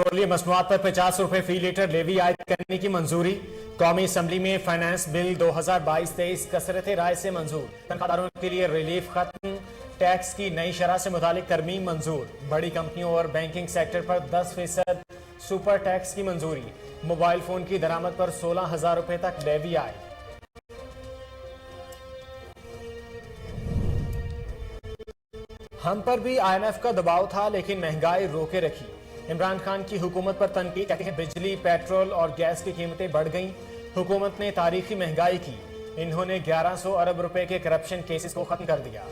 Petroleum मसनूआत पर 50 रुपए फी litre levy आयद करने की मंजूरी। कौमी असम्बली में फाइनेंस बिल 2022-23 कसरत राय से मंजूर। तनख्वाहदारों के लिए रिलीफ खत्म। टैक्स की नई शरह से मुतालिक तरमीम मंजूर। बड़ी कंपनियों और बैंकिंग सेक्टर पर 10% सुपर टैक्स की मंजूरी। मोबाइल फोन की दरामद पर 16,000 रुपए तक लेवी आयद। हम पर भी IMF का दबाव था लेकिन महंगाई रोके रखी। इमरान खान की हुकूमत पर तनकीद। कहते हैं बिजली, पेट्रोल और गैस की कीमतें बढ़ गईं। हुकूमत ने तारीखी महंगाई की। इन्होंने 1100 अरब रुपए के करप्शन केसेस को खत्म कर दिया।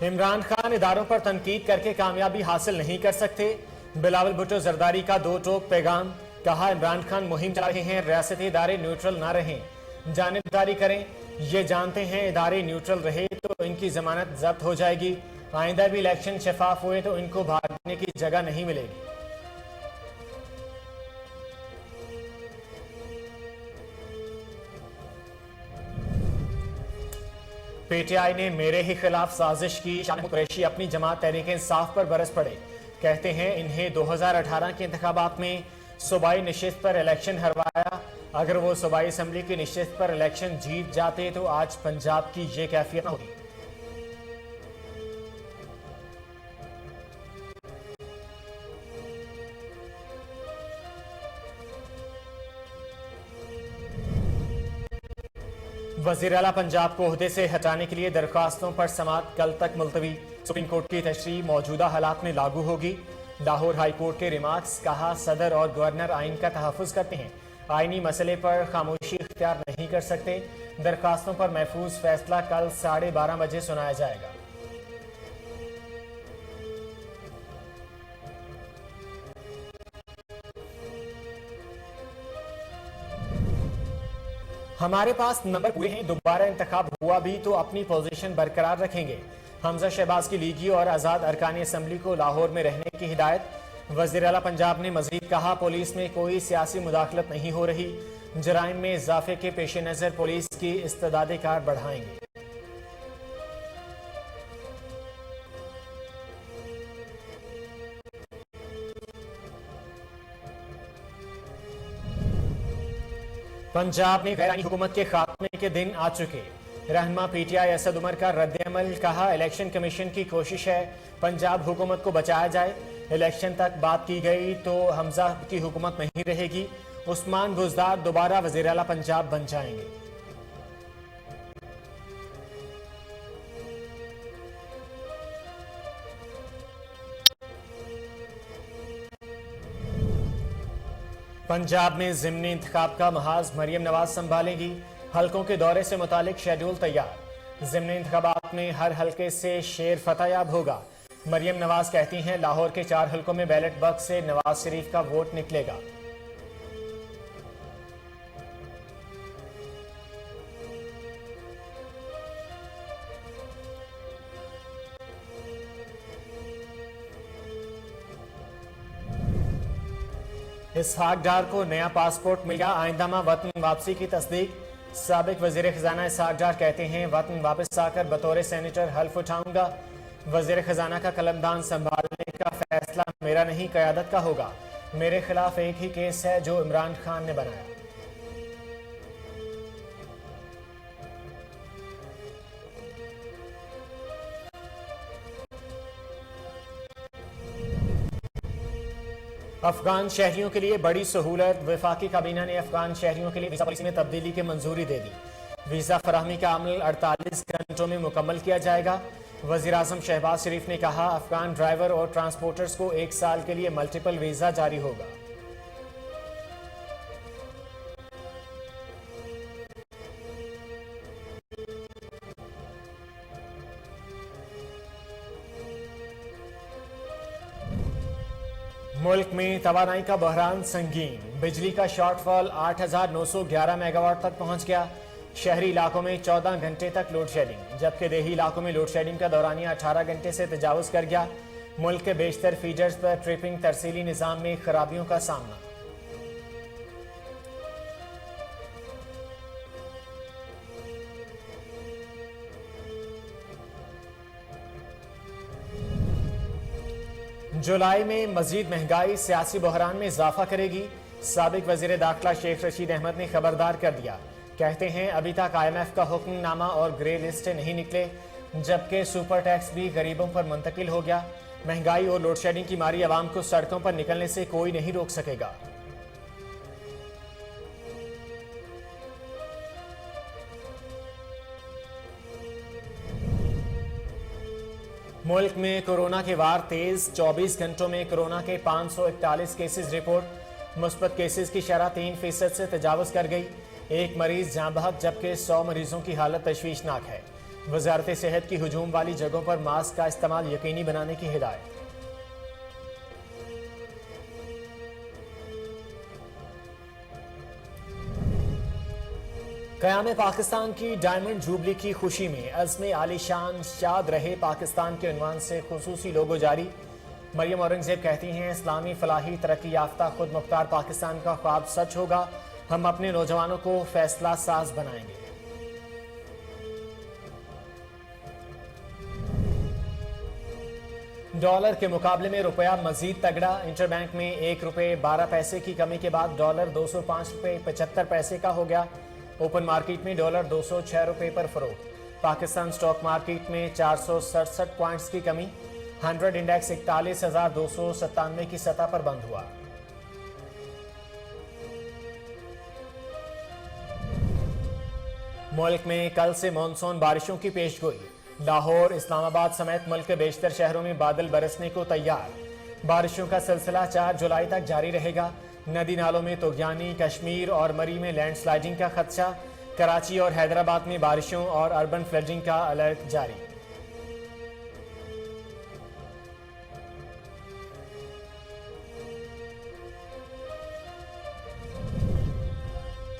इमरान खान इदारों पर तनकीद करके कामयाबी हासिल नहीं कर सकते। बिलावल भुट्टो जरदारी का दो टोक पैगाम। कहा इमरान खान मुहिम चला रहे हैं, रियासती इदारे न्यूट्रल ना रहें, जानिबदारी करें। ये जानते हैं इदारे न्यूट्रल रहे तो इनकी जमानत जब्त हो जाएगी। आइंदा भी इलेक्शन शफाफ हुए तो इनको भागने की जगह नहीं मिलेगी। PTI ने मेरे ही खिलाफ साजिश की। शाह कुरैशी अपनी जमात तहरीक इंसाफ पर बरस पड़े। कहते हैं इन्हें 2018 के इंतखाबात में सूबाई नशिस्त पर इलेक्शन हरवाया। अगर वो सूबाई असम्बली की नशिस्त पर इलेक्शन जीत जाते तो आज पंजाब की ये कैफियत न होगी। वज़ीर आला पंजाब को ओहदे से हटाने के लिए दरख्वास्तों पर समाअत कल तक मुलतवी। सुप्रीम कोर्ट की तशरीह मौजूदा हालात में लागू होगी। लाहौर हाई कोर्ट के रिमार्क्स। कहा सदर और गवर्नर आइन का तहफ़्फ़ुज़ करते हैं, आइनी मसले पर खामोशी इख्तियार नहीं कर सकते। दरख्वास्तों पर महफूज फैसला कल 12:30 बजे सुनाया जाएगा। हमारे पास नंबर पूरे हैं, दोबारा इंतखाब हुआ भी तो अपनी पोजीशन बरकरार रखेंगे। हमजा शहबाज की लीगी और आज़ाद अरकानी असम्बली को लाहौर में रहने की हिदायत। वज़ीर आला पंजाब ने मजीद कहा पुलिस में कोई सियासी मुदाखलत नहीं हो रही। जराइम में इजाफे के पेश नज़र पुलिस की इस्तेदाद कार बढ़ाएंगे। पंजाब में गैर हुकूमत के खात्मे के दिन आ चुके। रहनुमा PTI असद उमर का रद्द-ए-अमल। कहा इलेक्शन कमीशन की कोशिश है पंजाब हुकूमत को बचाया जाए। इलेक्शन तक बात की गई तो हमजा की हुकूमत नहीं रहेगी। उस्मान बुज़दार दोबारा वज़ीर आला पंजाब बन जाएंगे। पंजाब में ज़िमनी इंतखाब का महाज मरियम नवाज संभालेंगी। हलकों के दौरे से मुतालिक शेड्यूल तैयार। ज़िमनी इंतखाबात में हर हलके से शेर फतहयाब होगा। मरियम नवाज कहती हैं लाहौर के 4 हलकों में बैलेट बॉक्स से नवाज शरीफ का वोट निकलेगा। इसहाक डार को नया पासपोर्ट मिला। आइंदा माह वतन वापसी की तस्दीक। साबिक वजीर खजाना इसहाक डार कहते हैं वतन वापस आकर बतौर सेनेटर हल्फ उठाऊंगा। वजीर खजाना का कलमदान संभालने का फैसला मेरा नहीं क़यादत का होगा। मेरे खिलाफ एक ही केस है जो इमरान खान ने बनाया। अफगान शहरियों के लिए बड़ी सहूलत। वफाकी काबीना ने अफगान शहरियों के लिए वीजा पॉलिसी में तब्दीली की मंजूरी दे दी। वीजा फराहमी का अमल 48 घंटों में मुकम्मल किया जाएगा। वज़ीर आज़म शहबाज शरीफ ने कहा अफगान ड्राइवर और ट्रांसपोर्टर्स को 1 साल के लिए मल्टीपल वीजा जारी होगा। मुल्क में तवानाई का बहरान संगीन। बिजली का शॉर्टफॉल 8,911 मेगावाट तक पहुंच गया। शहरी इलाकों में 14 घंटे तक लोड शेडिंग, जबकि देही इलाकों में लोड शेडिंग का दौरानिया 18 घंटे से तजावुज कर गया। मुल्क के बेशतर फीडर्स पर ट्रिपिंग तरसीली निज़ाम में खराबियों का सामना। जुलाई में मजीद महंगाई सियासी बहरान में इजाफा करेगी। साबिक वजीर दाखिला शेख रशीद अहमद ने खबरदार कर दिया। कहते हैं अभी तक IMF का हुक्मनामा और ग्रे लिस्ट नहीं निकले, जबकि सुपर टैक्स भी गरीबों पर मुंतकिल हो गया। महंगाई और लोड शेडिंग की मारी आवाम को सड़कों पर निकलने से कोई नहीं रोक सकेगा। मुल्क में कोरोना के वार तेज। 24 घंटों में कोरोना के 541 केसेस रिपोर्ट। मुस्बत केसेस की शरह 3% से तजावुज कर गई। एक मरीज जाँ बहक, जबकि 100 मरीजों की हालत तशवीशनाक है। वजारत सेहत की हुजूम वाली जगहों पर मास्क का इस्तेमाल यकीनी बनाने की हिदायत। क़याम पाकिस्तान की डायमंड जुबली की खुशी में अज़्म आलीशान शाद रहे पाकिस्तान के उन्वान से खुसूसी लोगो जारी। मरियम औरंगजेब कहती हैं इस्लामी फलाही तरक्की याफ्ता खुद मुख्तार पाकिस्तान का ख्वाब सच होगा। हम अपने नौजवानों को फैसला साज बनाएंगे। डॉलर के मुकाबले में रुपया मजीद तगड़ा। इंटरबैंक में 1 रुपये 12 पैसे की कमी के बाद डॉलर 205 रुपये 75 पैसे का हो गया। ओपन मार्केट में डॉलर 206 रुपये पर फरोख्त। पाकिस्तान स्टॉक मार्केट में 467 पॉइंट्स की कमी। 100 इंडेक्स 41,297 की सतह पर बंद हुआ। मुल्क में कल से मानसून बारिशों की पेशगोई। लाहौर, इस्लामाबाद समेत मुल्क के बेशतर शहरों में बादल बरसने को तैयार। बारिशों का सिलसिला 4 जुलाई तक जारी रहेगा। नदी नालों में तुगयानी, कश्मीर और मरी में लैंडस्लाइडिंग का खदशा। कराची और हैदराबाद में बारिशों और अर्बन फ्लडिंग का अलर्ट जारी।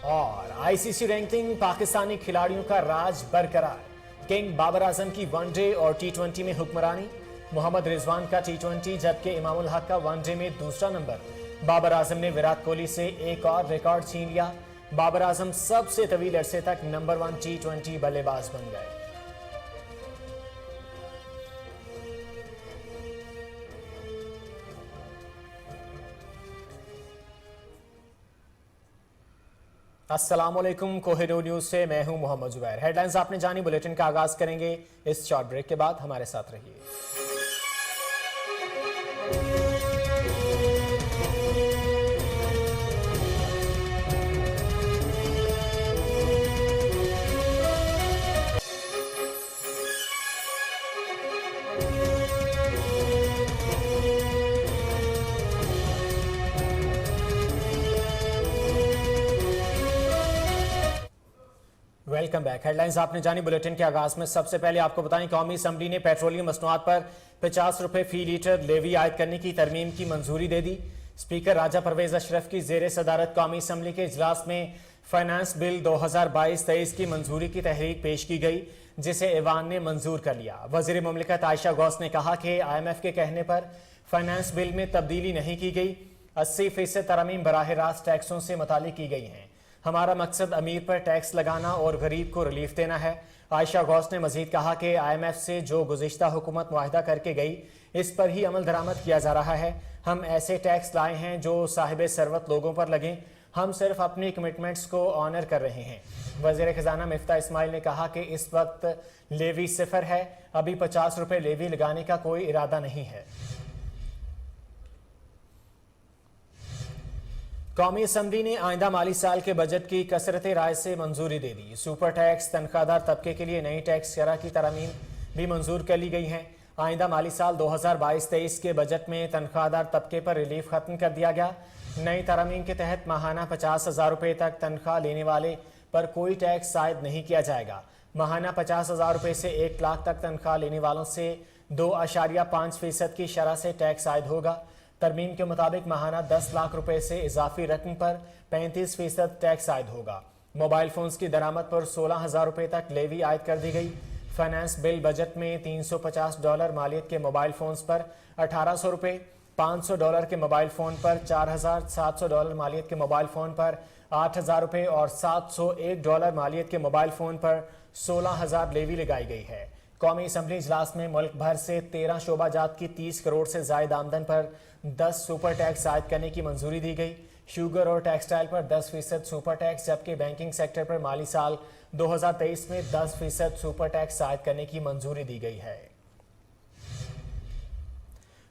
और ICC रैंकिंग, पाकिस्तानी खिलाड़ियों का राज बरकरार। किंग बाबर आजम की वनडे और T20 में हुक्मरानी। मोहम्मद रिजवान का T20, जबकि इमामुल हक का वनडे में दूसरा नंबर। बाबर आजम ने विराट कोहली से एक और रिकॉर्ड छीन लिया। बाबर आजम सबसे तवील अरसे तक नंबर 1 T20 बल्लेबाज बन गए। अस्सलामुअलैकुम, कोहिनूर न्यूज से मैं हूं मोहम्मद जुबैर। हेडलाइंस आपने जानी, बुलेटिन का आगाज करेंगे इस शॉर्ट ब्रेक के बाद। हमारे साथ रहिए। Welcome back. हेडलाइंस आपने जानी, बुलेटिन के आगाज में सबसे पहले आपको बताएं, कौमी असम्बली ने पेट्रोलियम मसनूआत पर 50 रुपए फी लीटर लेवी आयद करने की तरमीम की मंजूरी दे दी। स्पीकर राजा परवेज अशरफ की जेर सदारत कौमी असम्बली के इजलास में फाइनेंस बिल 2022-23 की मंजूरी की तहरीक पेश की गई, जिसे ऐवान ने मंजूर कर लिया। वजीर मुमलिकत आयशा गौस ने कहा कि IMF के कहने पर फाइनेंस बिल में तब्दीली नहीं की गई। 80% तरमीम बराह रास्त टैक्सों से मुतालिक की गई हैं। हमारा मकसद अमीर पर टैक्स लगाना और गरीब को रिलीफ देना है। आयशा गौस ने मजीद कहा कि IMF से जो गुज़िश्ता हुकूमत मुआहदा करके गई, इस पर ही अमल दरामद किया जा रहा है। हम ऐसे टैक्स लाए हैं जो साहिब सरवत लोगों पर लगें। हम सिर्फ अपनी कमिटमेंट्स को ऑनर कर रहे हैं। वज़ीर ख़जाना मिफ्ता इस्माइल ने कहा कि इस वक्त लेवी सिफर है, अभी 50 रुपये लेवी लगाने का कोई इरादा नहीं है। कौमी असम्बली ने आइंदा माली साल के बजट की कसरत राय से मंजूरी दे दी। सुपर टैक्स, तनख्वाहदार तबके के लिए नई टैक्स शरह की तरमीम भी मंजूर कर ली गई हैं। आइंदा माली साल 2022-23 के बजट में तनख्वाहदार तबके पर रिलीफ खत्म कर दिया गया। नई तरमीम के तहत माहाना 50,000 रुपये तक तनख्वाह लेने वाले पर कोई टैक्स आयद नहीं किया जाएगा। माहाना 50,000 रुपये से 1 लाख तक तनख्वाह लेने वालों से 2.5% की शरह से टैक्स आयद होगा। तरमीम के मुताबिक माहाना 10 लाख रुपए से इजाफी रकम पर 35% टैक्स आयद होगा। मोबाइल फोन्स की दरामद पर 16,000 रुपये तक लेवी आयद कर दी गई। फाइनेंस बिल बजट में $350 मालियत के मोबाइल फोन्स पर 1,800 रुपये, $500 के मोबाइल फ़ोन पर 4,700 मालियत के मोबाइल फ़ोन पर 8,000 रुपये और $701 मालियत के मोबाइल फ़ोन पर 16,000 लेवी लगाई गई है। कौमी असम्बली इजलास में मुल्क भर से 13 शोबा जात की 30 करोड़ से ज्यादा आमदन पर 10 सुपर टैक्स आयद करने की मंजूरी दी गई। शुगर और टेक्सटाइल पर 10% सुपर टैक्स, जबकि बैंकिंग सेक्टर पर माली साल 2023 में 10% सुपर टैक्स आयद करने की मंजूरी दी गई है।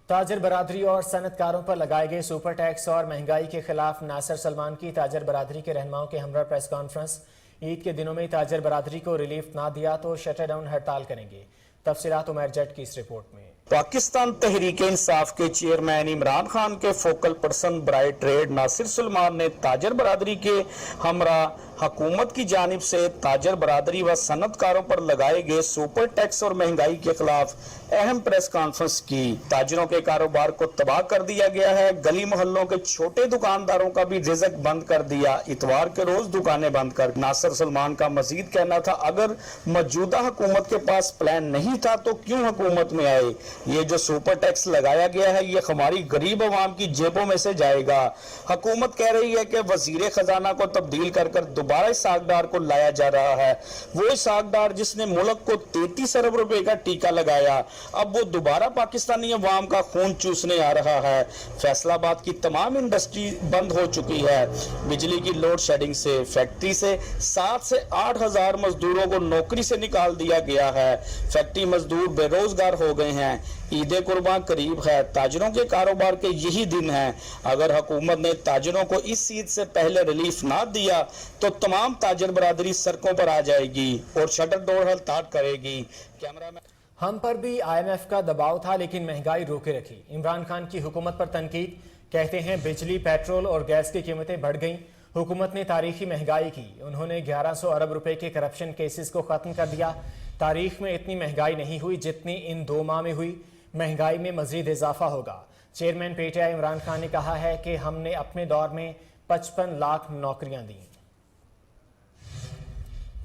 ताजर बरादरी और सनतकारों पर लगाए गए सुपर टैक्स और महंगाई के खिलाफ नासिर सलमान की ताजर बरादरी के रहनुमाओं के हमरा प्रेस कॉन्फ्रेंस। ईद के दिनों में ताजर बरादरी को रिलीफ ना दिया तो शटर डाउन हड़ताल करेंगे। तफसीलात उमर जट की इस रिपोर्ट में। पाकिस्तान तहरीक इंसाफ के चेयरमैन इमरान खान के फोकल पर्सन बराए ट्रेड नासिर सलमान ने ताजर बरादरी के हमरा हुकूमत की जानिब से ताजर बरादरी व सनतकारों पर लगाए गए सुपर टैक्स और महंगाई के खिलाफ अहम प्रेस कॉन्फ्रेंस की। ताजरों के कारोबार को तबाह कर दिया गया है। गली मोहल्लों के छोटे दुकानदारों का भी रिज़्क बंद कर दिया। इतवार के रोज दुकानें बंद कर। नासिर सलमान का मजीद कहना था, अगर मौजूदा हुकूमत के पास प्लान नहीं था तो क्यों हुकूमत में आए। ये जो सुपर टैक्स लगाया गया है ये हमारी गरीब आवाम की जेबों में से जाएगा। हुकूमत कह रही है कि वजीर खजाना को तब्दील कर दोबारा इस सागदार को लाया जा रहा है। वो सागदार जिसने मुल्क को 33 अरब रुपए का टीका लगाया, अब वो दोबारा पाकिस्तानी अवाम का खून चूसने आ रहा है। फैसलाबाद की तमाम इंडस्ट्री बंद हो चुकी है। बिजली की लोड शेडिंग से फैक्ट्री से 7 से 8 हजार मजदूरों को नौकरी से निकाल दिया गया है। फैक्ट्री मजदूर बेरोजगार हो गए हैं। ईद कुर्बान करीब है। ताजरों के कारोबार के यही दिन है। अगर हुकूमत ने ताजरों को इस ईद से पहले रिलीफ ना दिया तो तमाम ताजर बरादरी सड़कों पर आ जाएगी और शटर डोर हड़ताल करेगी। कैमरामैन। हम पर भी IMF का दबाव था लेकिन महंगाई रोके रखी। इमरान खान की हुकूमत पर तनकीद। कहते हैं बिजली, पेट्रोल और गैस की कीमतें बढ़ गईं। हुकूमत ने तारीखी महंगाई की। उन्होंने 1100 अरब रुपए के करप्शन केसेस को खत्म कर दिया। तारीख में इतनी महंगाई नहीं हुई जितनी इन 2 माह में हुई। महंगाई में मजीद इजाफा होगा। चेयरमैन PTI इमरान खान ने कहा है कि हमने अपने दौर में 55 लाख नौकरियां दी।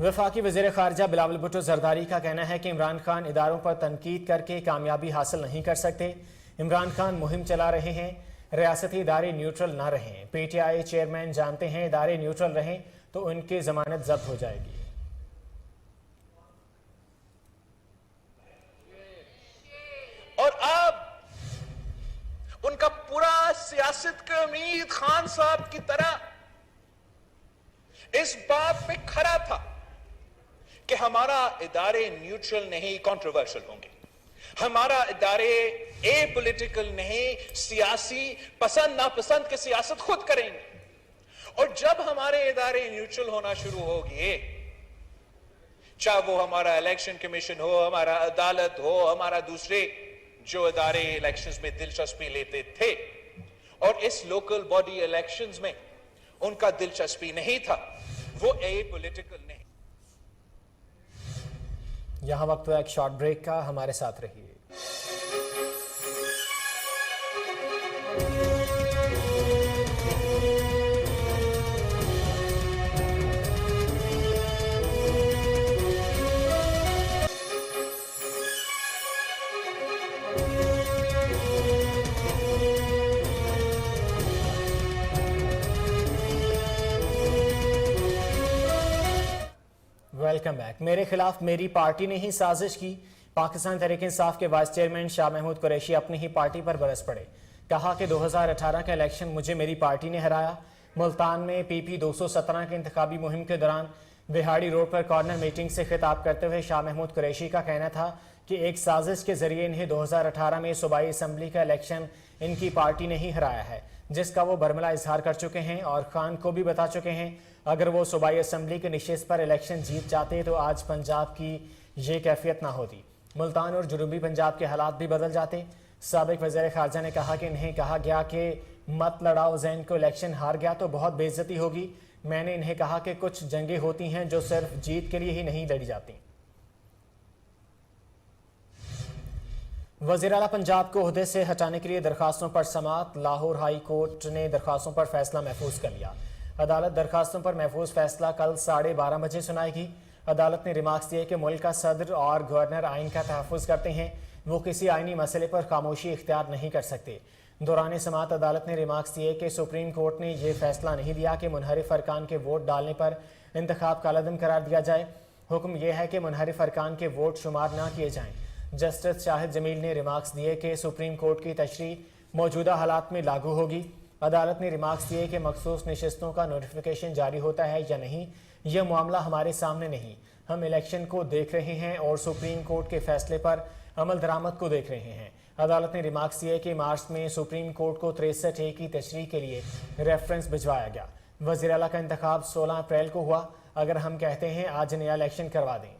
वफाकी वज़ीर ख़ारिजा बिलावल भुट्टो ज़रदारी का कहना है कि इमरान खान इदारों पर तनकीद करके कामयाबी हासिल नहीं कर सकते। इमरान खान मुहिम चला रहे हैं, रियासती इदारे न्यूट्रल ना रहें। PTI चेयरमैन जानते हैं इदारे न्यूट्रल रहें तो उनकी जमानत जब्त हो जाएगी। और अब उनका पूरा सियासत का उम्मीद खान साहब की तरह इस बात पे खरा था कि हमारा इदारे न्यूट्रल नहीं कंट्रोवर्शियल होंगे, हमारा इदारे ए पॉलिटिकल नहीं, सियासी पसंद नापसंद की सियासत खुद करेंगे। और जब हमारे इदारे न्यूट्रल होना शुरू हो गए, चाहे वो हमारा इलेक्शन कमीशन हो, हमारा अदालत हो, हमारा दूसरे जो इदारे इलेक्शंस में दिलचस्पी लेते थे, और इस लोकल बॉडी इलेक्शंस में उनका दिलचस्पी नहीं था, वो ए पॉलिटिकल नहीं। यहां वक्त हुआ एक शॉर्ट ब्रेक का, हमारे साथ रहिए। Welcome back. मेरे खिलाफ मेरी पार्टी ने ही साजिश की। पाकिस्तान तहरीक इंसाफ के वाइस चेयरमैन शाह महमूद कुरैशी अपनी ही पार्टी पर बरस पड़े। कहा कि 2018 का इलेक्शन मुझे मेरी पार्टी ने हराया। मुल्तान में PP 217 के इंतखाबी मुहिम के दौरान विहाड़ी रोड पर कॉर्नर मीटिंग से खिताब करते हुए शाह महमूद कुरैशी का कहना था कि एक साजिश के जरिए इन्हें 2018 में सूबाई असम्बली का इलेक्शन इनकी पार्टी ने ही हराया है, जिसका वो बरमला इजहार कर चुके हैं और खान को भी बता चुके हैं अगर वो सूबाई असम्बली के निशिस्त पर इलेक्शन जीत जाते तो आज पंजाब की ये कैफियत ना होती। मुल्तान और जनूबी पंजाब के हालात भी बदल जाते। साबिक वज़ीर ख़ारिजा ने कहा कि इन्हें कहा गया कि मत लड़ाओ, जैन को इलेक्शन हार गया तो बहुत बेइज्जती होगी। मैंने इन्हें कहा कि कुछ जंगें होती हैं जो सिर्फ जीत के लिए ही नहीं लड़ी जाती। वज़ीर आला पंजाब को ओहदे से हटाने के लिए दरखास्तों पर समाअत। लाहौर हाई कोर्ट ने दरखास्तों पर फैसला महफूज कर लिया। अदालत दरखास्तों पर महफूज फैसला कल 12:30 बजे सुनाएगी। अदालत ने रिमार्क्स दिए कि मुल्क का सदर और गवर्नर आइन का तहफ़्फ़ुज़ करते हैं, वो किसी आइनी मसले पर खामोशी इख्तियार नहीं कर सकते। दौरान समाअत अदालत ने रिमार्क्स दिए कि सुप्रीम कोर्ट ने यह फैसला नहीं दिया कि मुनहरिफ अरकान के वोट डालने पर इंतखाब कालादम करार दिया जाए। हुक्म यह है कि मुनहरिफ अरकान के वोट शुमार ना किए जाएं। जस्टिस शाहिद जमील ने रिमार्क्स दिए कि सुप्रीम कोर्ट की तशरीह मौजूदा हालात में लागू होगी। अदालत ने रिमार्क्स दिए कि मखसूस नशिस्तों का नोटिफिकेशन जारी होता है या नहीं, यह मामला हमारे सामने नहीं। हम इलेक्शन को देख रहे हैं और सुप्रीम कोर्ट के फैसले पर अमल दरामद को देख रहे हैं। अदालत ने रिमार्क्स दिए कि मार्च में सुप्रीम कोर्ट को 63A की तशरीह के लिए रेफरेंस भिजवाया गया। वज़ीर आला का इंतखाब 16 अप्रैल को हुआ। अगर हम कहते हैं आज नया इलेक्शन करवा दें,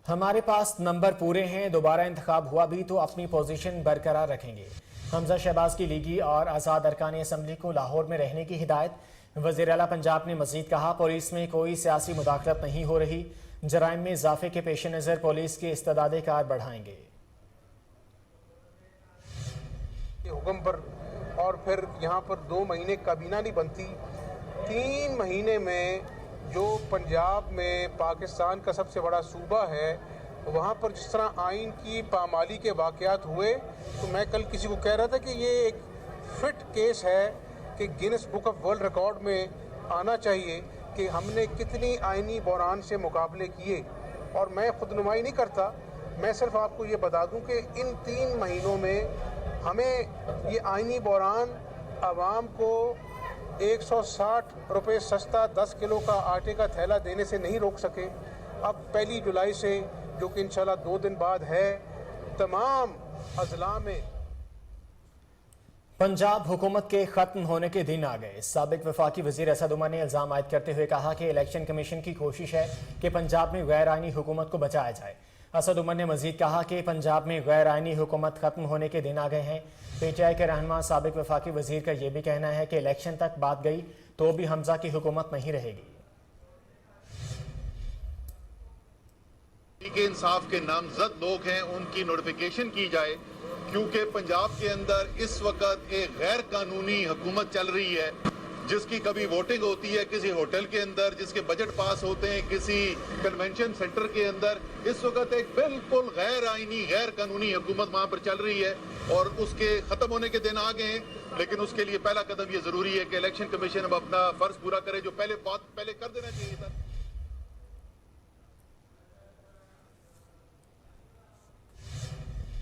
हमारे पास नंबर पूरे हैं, दोबारा इंतखाब हुआ भी तो अपनी पोजीशन बरकरार रखेंगे। हमजा शहबाज की लीगी और आज़ाद अरकान असम्बली को लाहौर में रहने की हिदायत। वज़ीर आला पंजाब ने मजीद कहा, पुलिस में कोई सियासी मुदाखलत नहीं हो रही। जराइम में इजाफे के पेश नज़र पुलिस की इस्तेदादे कार बढ़ाएंगे। हुक्म पर और फिर यहाँ पर 2 महीने काबीना नहीं बनती। 3 महीने में जो पंजाब में पाकिस्तान का सबसे बड़ा सूबा है, वहाँ पर जिस तरह आइन की पामाली के वाक़यात हुए, तो मैं कल किसी को कह रहा था कि ये एक फिट केस है कि Guinness book of world record में आना चाहिए कि हमने कितनी आइनी बहरान से मुकाबले किए। और मैं खुदनुमाई नहीं करता, मैं सिर्फ आपको ये बता दूं कि इन 3 महीनों में हमें ये आइनी बहरान आवाम को 160 रुपये सस्ता 10 किलो का आटे का थैला देने से नहीं रोक सके। अब 1 जुलाई से, जो कि इंशाल्लाह 2 दिन बाद है, तमाम अजला में पंजाब हुकूमत के खत्म होने के दिन आ गए। साबिक वफाकी वजीर असद उमर ने इल्ज़ाम आयद करते हुए कहा कि इलेक्शन कमीशन की कोशिश है कि पंजाब में गैर आइनी हुकूमत को बचाया जाए। असद उमर ने मजीद कहा कि पंजाब में गैर आइनी हुकूमत खत्म होने के दिन आ गए हैं। PTI के रहनुमा साबिक वफाकी वजीर का यह भी कहना है कि इलेक्शन तक बात गई तो भी हमजा की हुकूमत नहीं रहेगी। तहरीक इंसाफ के नामजद लोग हैं, उनकी नोटिफिकेशन की जाए, क्योंकि पंजाब के अंदर इस वक्त एक गैर कानूनी हुकूमत चल रही है, जिसकी कभी वोटिंग होती है किसी होटल के अंदर, जिसके बजट पास होते हैं किसी कन्वेंशन सेंटर के अंदर। इस वक्त एक बिल्कुल गैर आइनी गैर कानूनी हुकूमत वहाँ पर चल रही है और उसके ख़त्म होने के दिन आ गए हैं। लेकिन उसके लिए पहला कदम ये ज़रूरी है कि इलेक्शन कमीशन अब अपना फ़र्ज़ पूरा करे, जो पहले कर देना चाहिए था।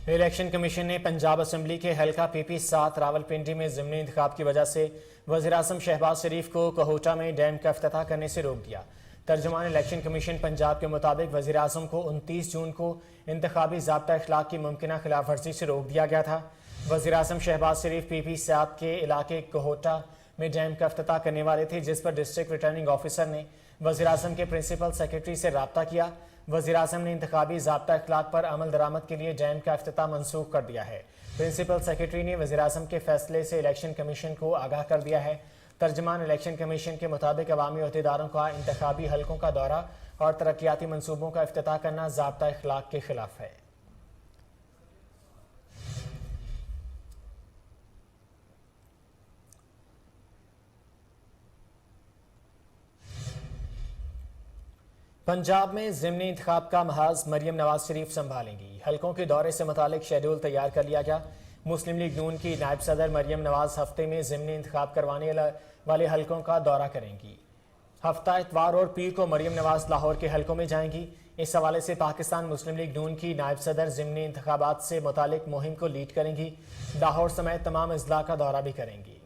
इलेक्शन कमीशन ने पंजाब असम्बली के हल्का PP 7 रावलपिंडी में ज़िमनी इंतखाब की वजह से वज़ीर-ए-आज़म शहबाज शरीफ को कोहोटा में डैम का इफ्तिताह करने से रोक दिया। तर्जुमान इलेक्शन कमीशन पंजाब के मुताबिक वज़ीर-ए-आज़म को 29 जून को इंतखाबी ज़ाब्ता अखलाक की मुमकिना खिलाफ वर्जी से रोक दिया गया था। वज़ीर-ए-आज़म शहबाज शरीफ PP 7 के इलाके कोहोटा में डैम का इफ्तिताह करने वाले थे, जिस पर डिस्ट्रिक्ट रिटर्निंग ऑफिसर ने वज़ीर-ए-आज़म के प्रिंसिपल सेक्रेटरी से रब्ता किया। वज़ीर-ए-आज़म ने इंतखाबी ज़ाब्ता अखलाक पर अमल दरामद के लिए डैम का इफ्तिताह मनसूख कर दिया है। प्रिंसिपल सेक्रेटरी ने वज़ीर-ए-आज़म के फैसले से इलेक्शन कमीशन को आगाह कर दिया है। तर्जुमान इलेक्शन कमीशन के मुताबिक अवामी अहदेदारों का इंतखाबी हलकों का दौरा और तरक्याती मनसूबों का इफ्तिताह करना ज़ाब्ता अखलाक के खिलाफ है। पंजाब में ज़िमनी इंतखाब का महाज मरियम नवाज शरीफ संभालेंगी। हलकों के दौरे से मुतालिक शेड्यूल तैयार कर लिया गया। मुस्लिम लीग नून की नायब सदर मरियम नवाज हफ्ते में ज़िमनी इंतखाब करवाने वाले हलकों का दौरा करेंगी। हफ्ता इतवार और पीर को मरियम नवाज लाहौर के हलकों में जाएंगी। इस हवाले से पाकिस्तान मुस्लिम लीग नून की नायब सदर ज़िमनी इंतखाबात से मुतालिक मुहिम को लीड करेंगी। लाहौर समेत तमाम अजला का दौरा भी करेंगी।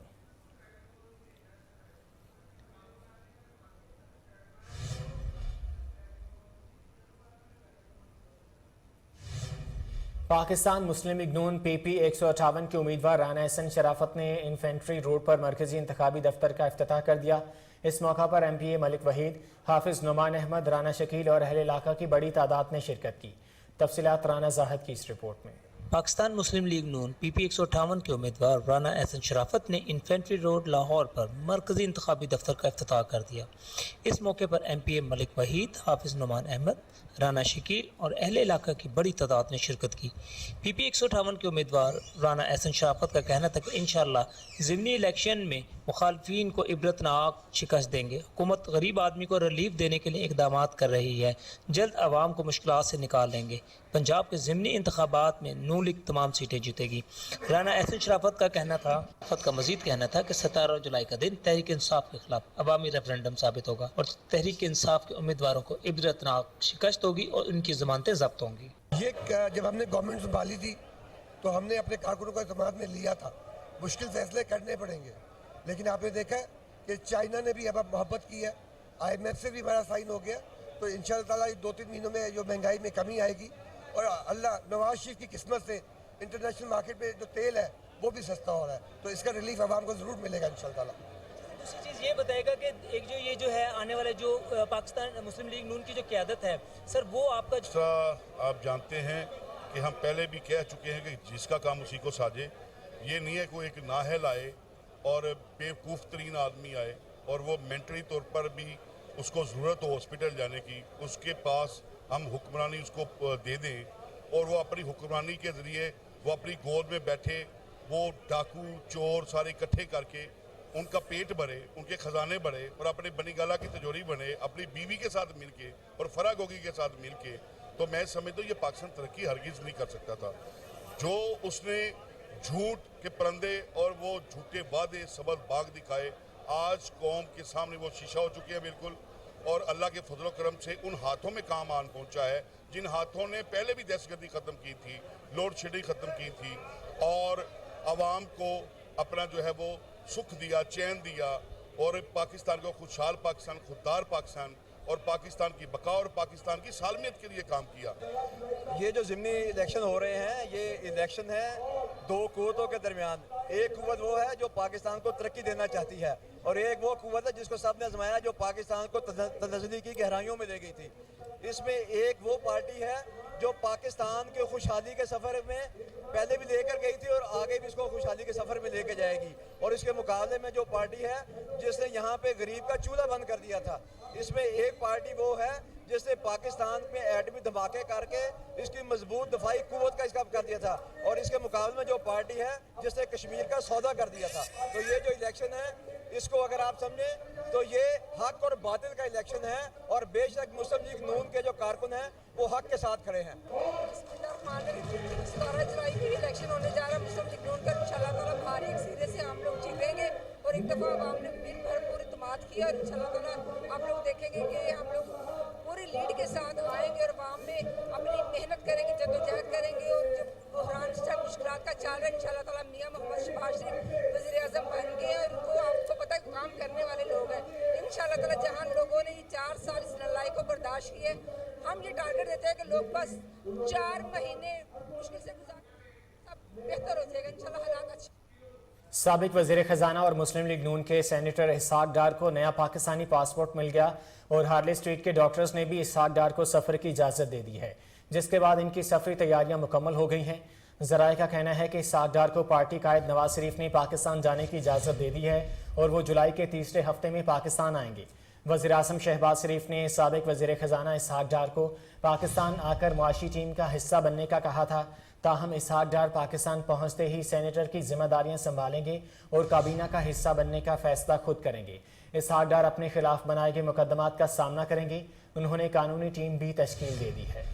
पाकिस्तान मुस्लिम लीग नून PP 158 के उम्मीदवार राना एहसन शराफत ने इन्फेंट्री रोड पर मरकजी इंतखाबी दफ्तर का इफ्तिताह कर दिया। इस मौका पर MPA मलिक वहीद, हाफिज नुमान अहमद, राना शकील और अहले इलाका की बड़ी तादाद ने शिरकत की। तफसीलात राना जाहिद की इस रिपोर्ट में। पाकिस्तान मुस्लिम लीग नून PP 158 के उम्मीदवार राना एहसन शराफत ने इन्फेंट्री रोड लाहौर पर मरकजी इंतखाबी दफ्तर का इफ्तिताह कर दिया। इस मौके पर MPA मलिक वहीद, हाफिज नुमान अहमद, राना शकील और अहले इलाका की बड़ी तादाद ने शिरकत की। PP 158 के उम्मीदवार राना एहसन शराफत का कहना था कि इंशाअल्लाह ज़िमनी इलेक्शन में मुखालफीन को इबरतनाक शिकस्त देंगे। हुकूमत गरीब आदमी को रिलीफ देने के लिए इकदाम कर रही है, जल्द आवाम को मुश्किलात से निकाल लेंगे। पंजाब के ज़िमनी इंतखाबात में नून लीग तमाम सीटें जीतेगी। राना एहसन शराफत का मजीद कहना था कि 17 जुलाई का दिन तहरीक इंसाफ के खिलाफ अवामी रेफरेंडम साबित होगा और तहरीक इंसाफ के उम्मीदवारों को इबरतनाक शिकस्त होगी और उनकी जमानतें जब्त होंगी। ये जब हमने गवर्नमेंट संभाली थी तो हमने अपने कारकुनों को इत्मीनान में लिया था, मुश्किल फैसले करने पड़ेंगे, लेकिन आपने देखा कि चाइना ने भी अब मोहब्बत की है, IMF से भी बड़ा साइन हो गया, तो इंशाअल्लाह ताला 2-3 महीनों में जो महंगाई में कमी आएगी और अल्लाह नवाज शरीफ की किस्मत से इंटरनेशनल मार्केट में जो तेल है वो भी सस्ता हो रहा है, तो इसका रिलीफ आवाम को ज़रूर मिलेगा इंशाअल्लाह ताला। दूसरी चीज़ ये बताएगा कि एक ये जो है आने वाले जो पाकिस्तान मुस्लिम लीग नून की जो क़यादत है सर, वो आपका आप जानते हैं कि हम पहले भी कह चुके हैं कि जिसका काम उसी को साजे। ये नहीं है कोई एक नाहल आए और बेवकूफ़ तरीन आदमी आए और वो मेंटली तौर पर भी उसको ज़रूरत हो हॉस्पिटल जाने की, उसके पास हम हुक्मरानी उसको दे दें और वो अपनी हुक्मरानी के ज़रिए वो अपनी गोद में बैठे, वो डाकू चोर सारे इकट्ठे करके उनका पेट भरे, उनके ख़जाने बढ़े और अपने बनी गाला की तिजोरी बने, अपनी बीवी के साथ मिलके और फरा गोगी के साथ मिलके, तो मैं समझता हूँ ये पाकिस्तान तरक्की हरगिज़ नहीं कर सकता था। जो उसने झूठ के परंदे और वो झूठे वादे सबद बाग दिखाए, आज कौम के सामने वो शीशा हो चुके हैं बिल्कुल, और अल्लाह के फजल करम से उन हाथों में काम आन पहुँचा है जिन हाथों ने पहले भी दहशतगर्दी ख़त्म की थी, लोड शेडिंग ख़त्म की थी और आवाम को अपना जो है वो सुख दिया, चैन दिया और पाकिस्तान को खुशहाल पाकिस्तान, खुददार पाकिस्तान और पाकिस्तान की बका और पाकिस्तान की सालमियत के लिए काम किया। ये जो ज़िमनी इलेक्शन हो रहे हैं, ये इलेक्शन है दो कुव्वतों के दरमियान। एक कुव्वत वो है जो पाकिस्तान को तरक्की देना चाहती है और एक वो कुव्वत है जिसको सब ने आजमाया जो पाकिस्तान को तनज़्ज़ुली की गहराइयों में ले गई थी। इसमें एक वो पार्टी है जो पाकिस्तान के खुशहाली के सफ़र में पहले भी लेकर गई थी और आगे भी इसको खुशहाली के सफ़र में लेके जाएगी, और इसके मुकाबले में जो पार्टी है जिसने यहाँ पे गरीब का चूल्हा बंद कर दिया था, इसमें एक पार्टी वो है जिसने पाकिस्तान में एटमी धमाके करके इसकी मजबूत दफाई कुव्वत का इसका कर दिया था, और इसके मुकाबले में जो पार्टी है जिसने कश्मीर का सौदा कर दिया था। तो ये जो इलेक्शन है इसको अगर आप समझें तो ये हक और बातिल का इलेक्शन है और बेशक मुस्लिम लीग नून के जो कारकुन हैं वो हक के साथ खड़े हैं। 17 जुलाई की इलेक्शन होने जा रहा है मुस्लिम लीग नून का, इंशाल्लाह ताला भारी एक सिरे से हम लोग जीतेंगे और एक दफ़ा आवाम ने भरपूर इत्मीनान किया और इंशाल्लाह ताला आप लोग देखेंगे कि हम लोग पूरी लीड के साथ आएंगे और आवाम में अपनी मेहनत करेंगे, जद्दोजहद करेंगे और जब बुहरान से मुश्किलात का चाल है इंशाल्लाह ताला मियां मोहम्मद शहबाज शरीफ वज़ीर-ए-आज़म बन गए और उनको आपको पता है काम करने वाले लोग हैं इंशाल्लाह ताला। जहां लोगों ने ये 4 साल इस नालायक को बर्दाश्त किए, हम ये टारगेट देते हैं कि लोग बस 4 महीने मुश्किल से गुजार, सब बेहतर हो जाएगा इंशाल्लाह, हालात अच्छे। साबिक वज़ीर ख़जाना और मुस्लिम लीग नून के सेनेटर इसहाक डार को नया पाकिस्तानी पासपोर्ट मिल गया और हार्ले स्ट्रीट के डॉक्टर्स ने भी इसहाक डार को सफ़र की इजाज़त दे दी है, जिसके बाद इनकी सफरी तैयारियां मुकम्मल हो गई हैं। ज़राए का कहना है कि इसहाक डार को पार्टी कायद नवाज शरीफ ने पाकिस्तान जाने की इजाज़त दे दी है और वो जुलाई के तीसरे हफ्ते में पाकिस्तान आएंगे। वज़ीर आज़म शहबाज शरीफ ने साबिक वज़ीर ख़जाना इसहाक डार को पाकिस्तान आकर मुआशी टीम का हिस्सा बनने का कहा था, ताहम इसहाक डार पाकिस्तान पहुँचते ही सेनेटर की जिम्मेदारियाँ संभालेंगे और काबीना का हिस्सा बनने का फैसला खुद करेंगे। इसहाक डार अपने खिलाफ बनाए गए मुकदमात का सामना करेंगे। उन्होंने कानूनी टीम भी तश्कील दे दी है।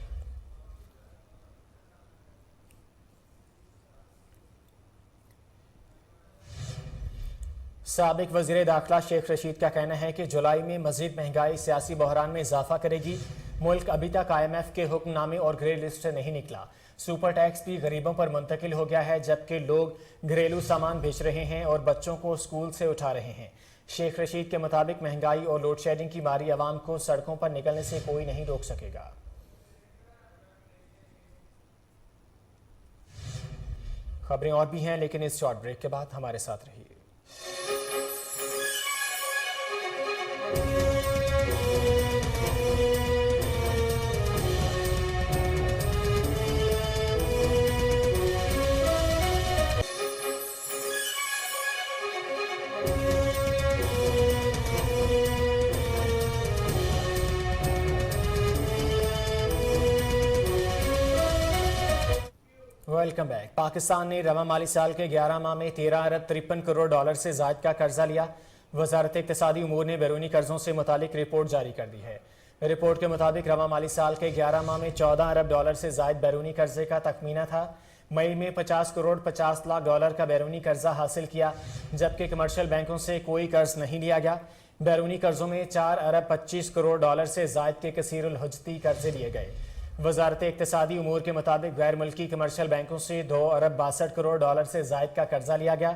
साबिक वज़ीर दाखिला शेख रशीद का कहना है कि जुलाई में मज़ीद महंगाई सियासी बहरान में इजाफा करेगी। मुल्क अभी तक IMF के हुक्मनामे और ग्रे लिस्ट से नहीं निकला। सुपर टैक्स भी गरीबों पर मुंतकिल हो गया है, जबकि लोग घरेलू सामान बेच रहे हैं और बच्चों को स्कूल से उठा रहे हैं। शेख रशीद के मुताबिक महंगाई और लोड शेडिंग की मारी आवाम को सड़कों पर निकलने से कोई नहीं रोक सकेगा। खबरें और भी हैं, लेकिन इस शॉर्ट ब्रेक के बाद हमारे साथ रहिए। Welcome back. पाकिस्तान ने रवा माली साल के 11 माह में 13 अरब 53 करोड़ डॉलर से ज़ायद का कर्जा लिया। वजारत इक़्तिसादी उमूर ने बैरूनी कर्जों से मुतालिक रिपोर्ट जारी कर दी है। रिपोर्ट के मुताबिक रवा माली साल के 11 माह में 14 अरब डॉलर से जायद बैरूनी कर्जे का तखमीना था। मई में 50 करोड़ 50 लाख डॉलर का बैरूनी कर्जा हासिल किया, जबकि कमर्शियल बैंकों से कोई कर्ज नहीं लिया गया। बैरूनी कर्जों में 4 अरब 25 करोड़ डॉलर से जायद के कसीरुल हुज्जती कर्जे लिए गए। वजारत इक्तिसादी उमूर के मुताबिक गैर मुल्की कमर्शियल बैंकों से 2 अरब 62 करोड़ डॉलर से जायद का कर्जा लिया गया।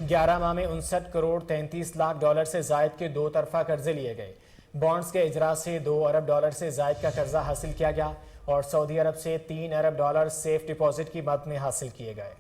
11 माह में 59 करोड़ 33 लाख डॉलर से जायद के 2 तरफा कर्जे लिए गए। बॉन्ड्स के इजरा से 2 अरब डॉलर से जायद का कर्जा हासिल किया गया और सऊदी अरब से 3 अरब डॉलर सेफ डिपॉजिट की मद में हासिल किए गए।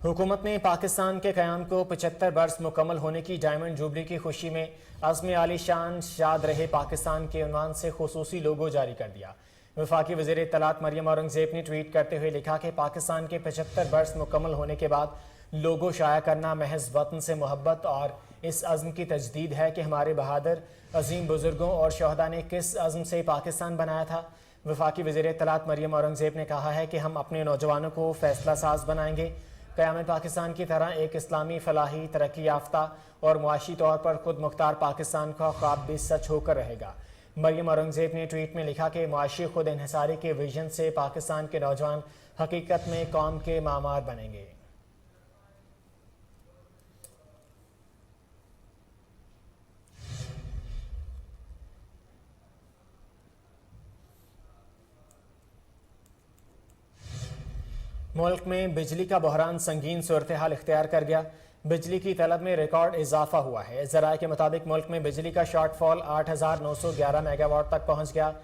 हुकूमत ने पाकिस्तान के क़याम को 75 बरस मुकम्मल होने की डायमंड जुबली की खुशी में अज़्म आली शान शाद रहे पाकिस्तान के उन्वान से खुसूसी लोगो जारी कर दिया। वफाकी वज़ीर इत्तलात मरियम औरंगज़ेब ने ट्वीट करते हुए लिखा कि पाकिस्तान के 75 बरस मुकम्मल होने के बाद लोगो शाया करना महज वतन से मोहब्बत और इस अज़्म की तजदीद है कि हमारे बहादुर अजीम बुजुर्गों और शहदा ने किस अज़्म से पाकिस्तान बनाया था। वफाकी वज़ीर इत्तलात मरियम औरंगज़ेब ने कहा है कि हम अपने नौजवानों को फैसला साज बनाएंगे। क़यामत पाकिस्तान की तरह एक इस्लामी फलाही तरक्की याफ्ता और मुआशी तौर पर खुद मुख्तार पाकिस्तान का ख्वाब भी सच होकर रहेगा। मरियम औरंगज़ेब ने ट्वीट में लिखा कि मुआशी खुद इन्हिसारी के विजन से पाकिस्तान के नौजवान हकीकत में कौम के मामार बनेंगे। मुल्क में बिजली का बहरान संगीन सूरत हाल इख्तियार कर गया। बिजली की तलब में रिकॉर्ड इजाफा हुआ है। ज़राए के मुताबिक मुल्क में बिजली का शॉर्टफॉल 8,911 मेगावाट तक पहुंच गया।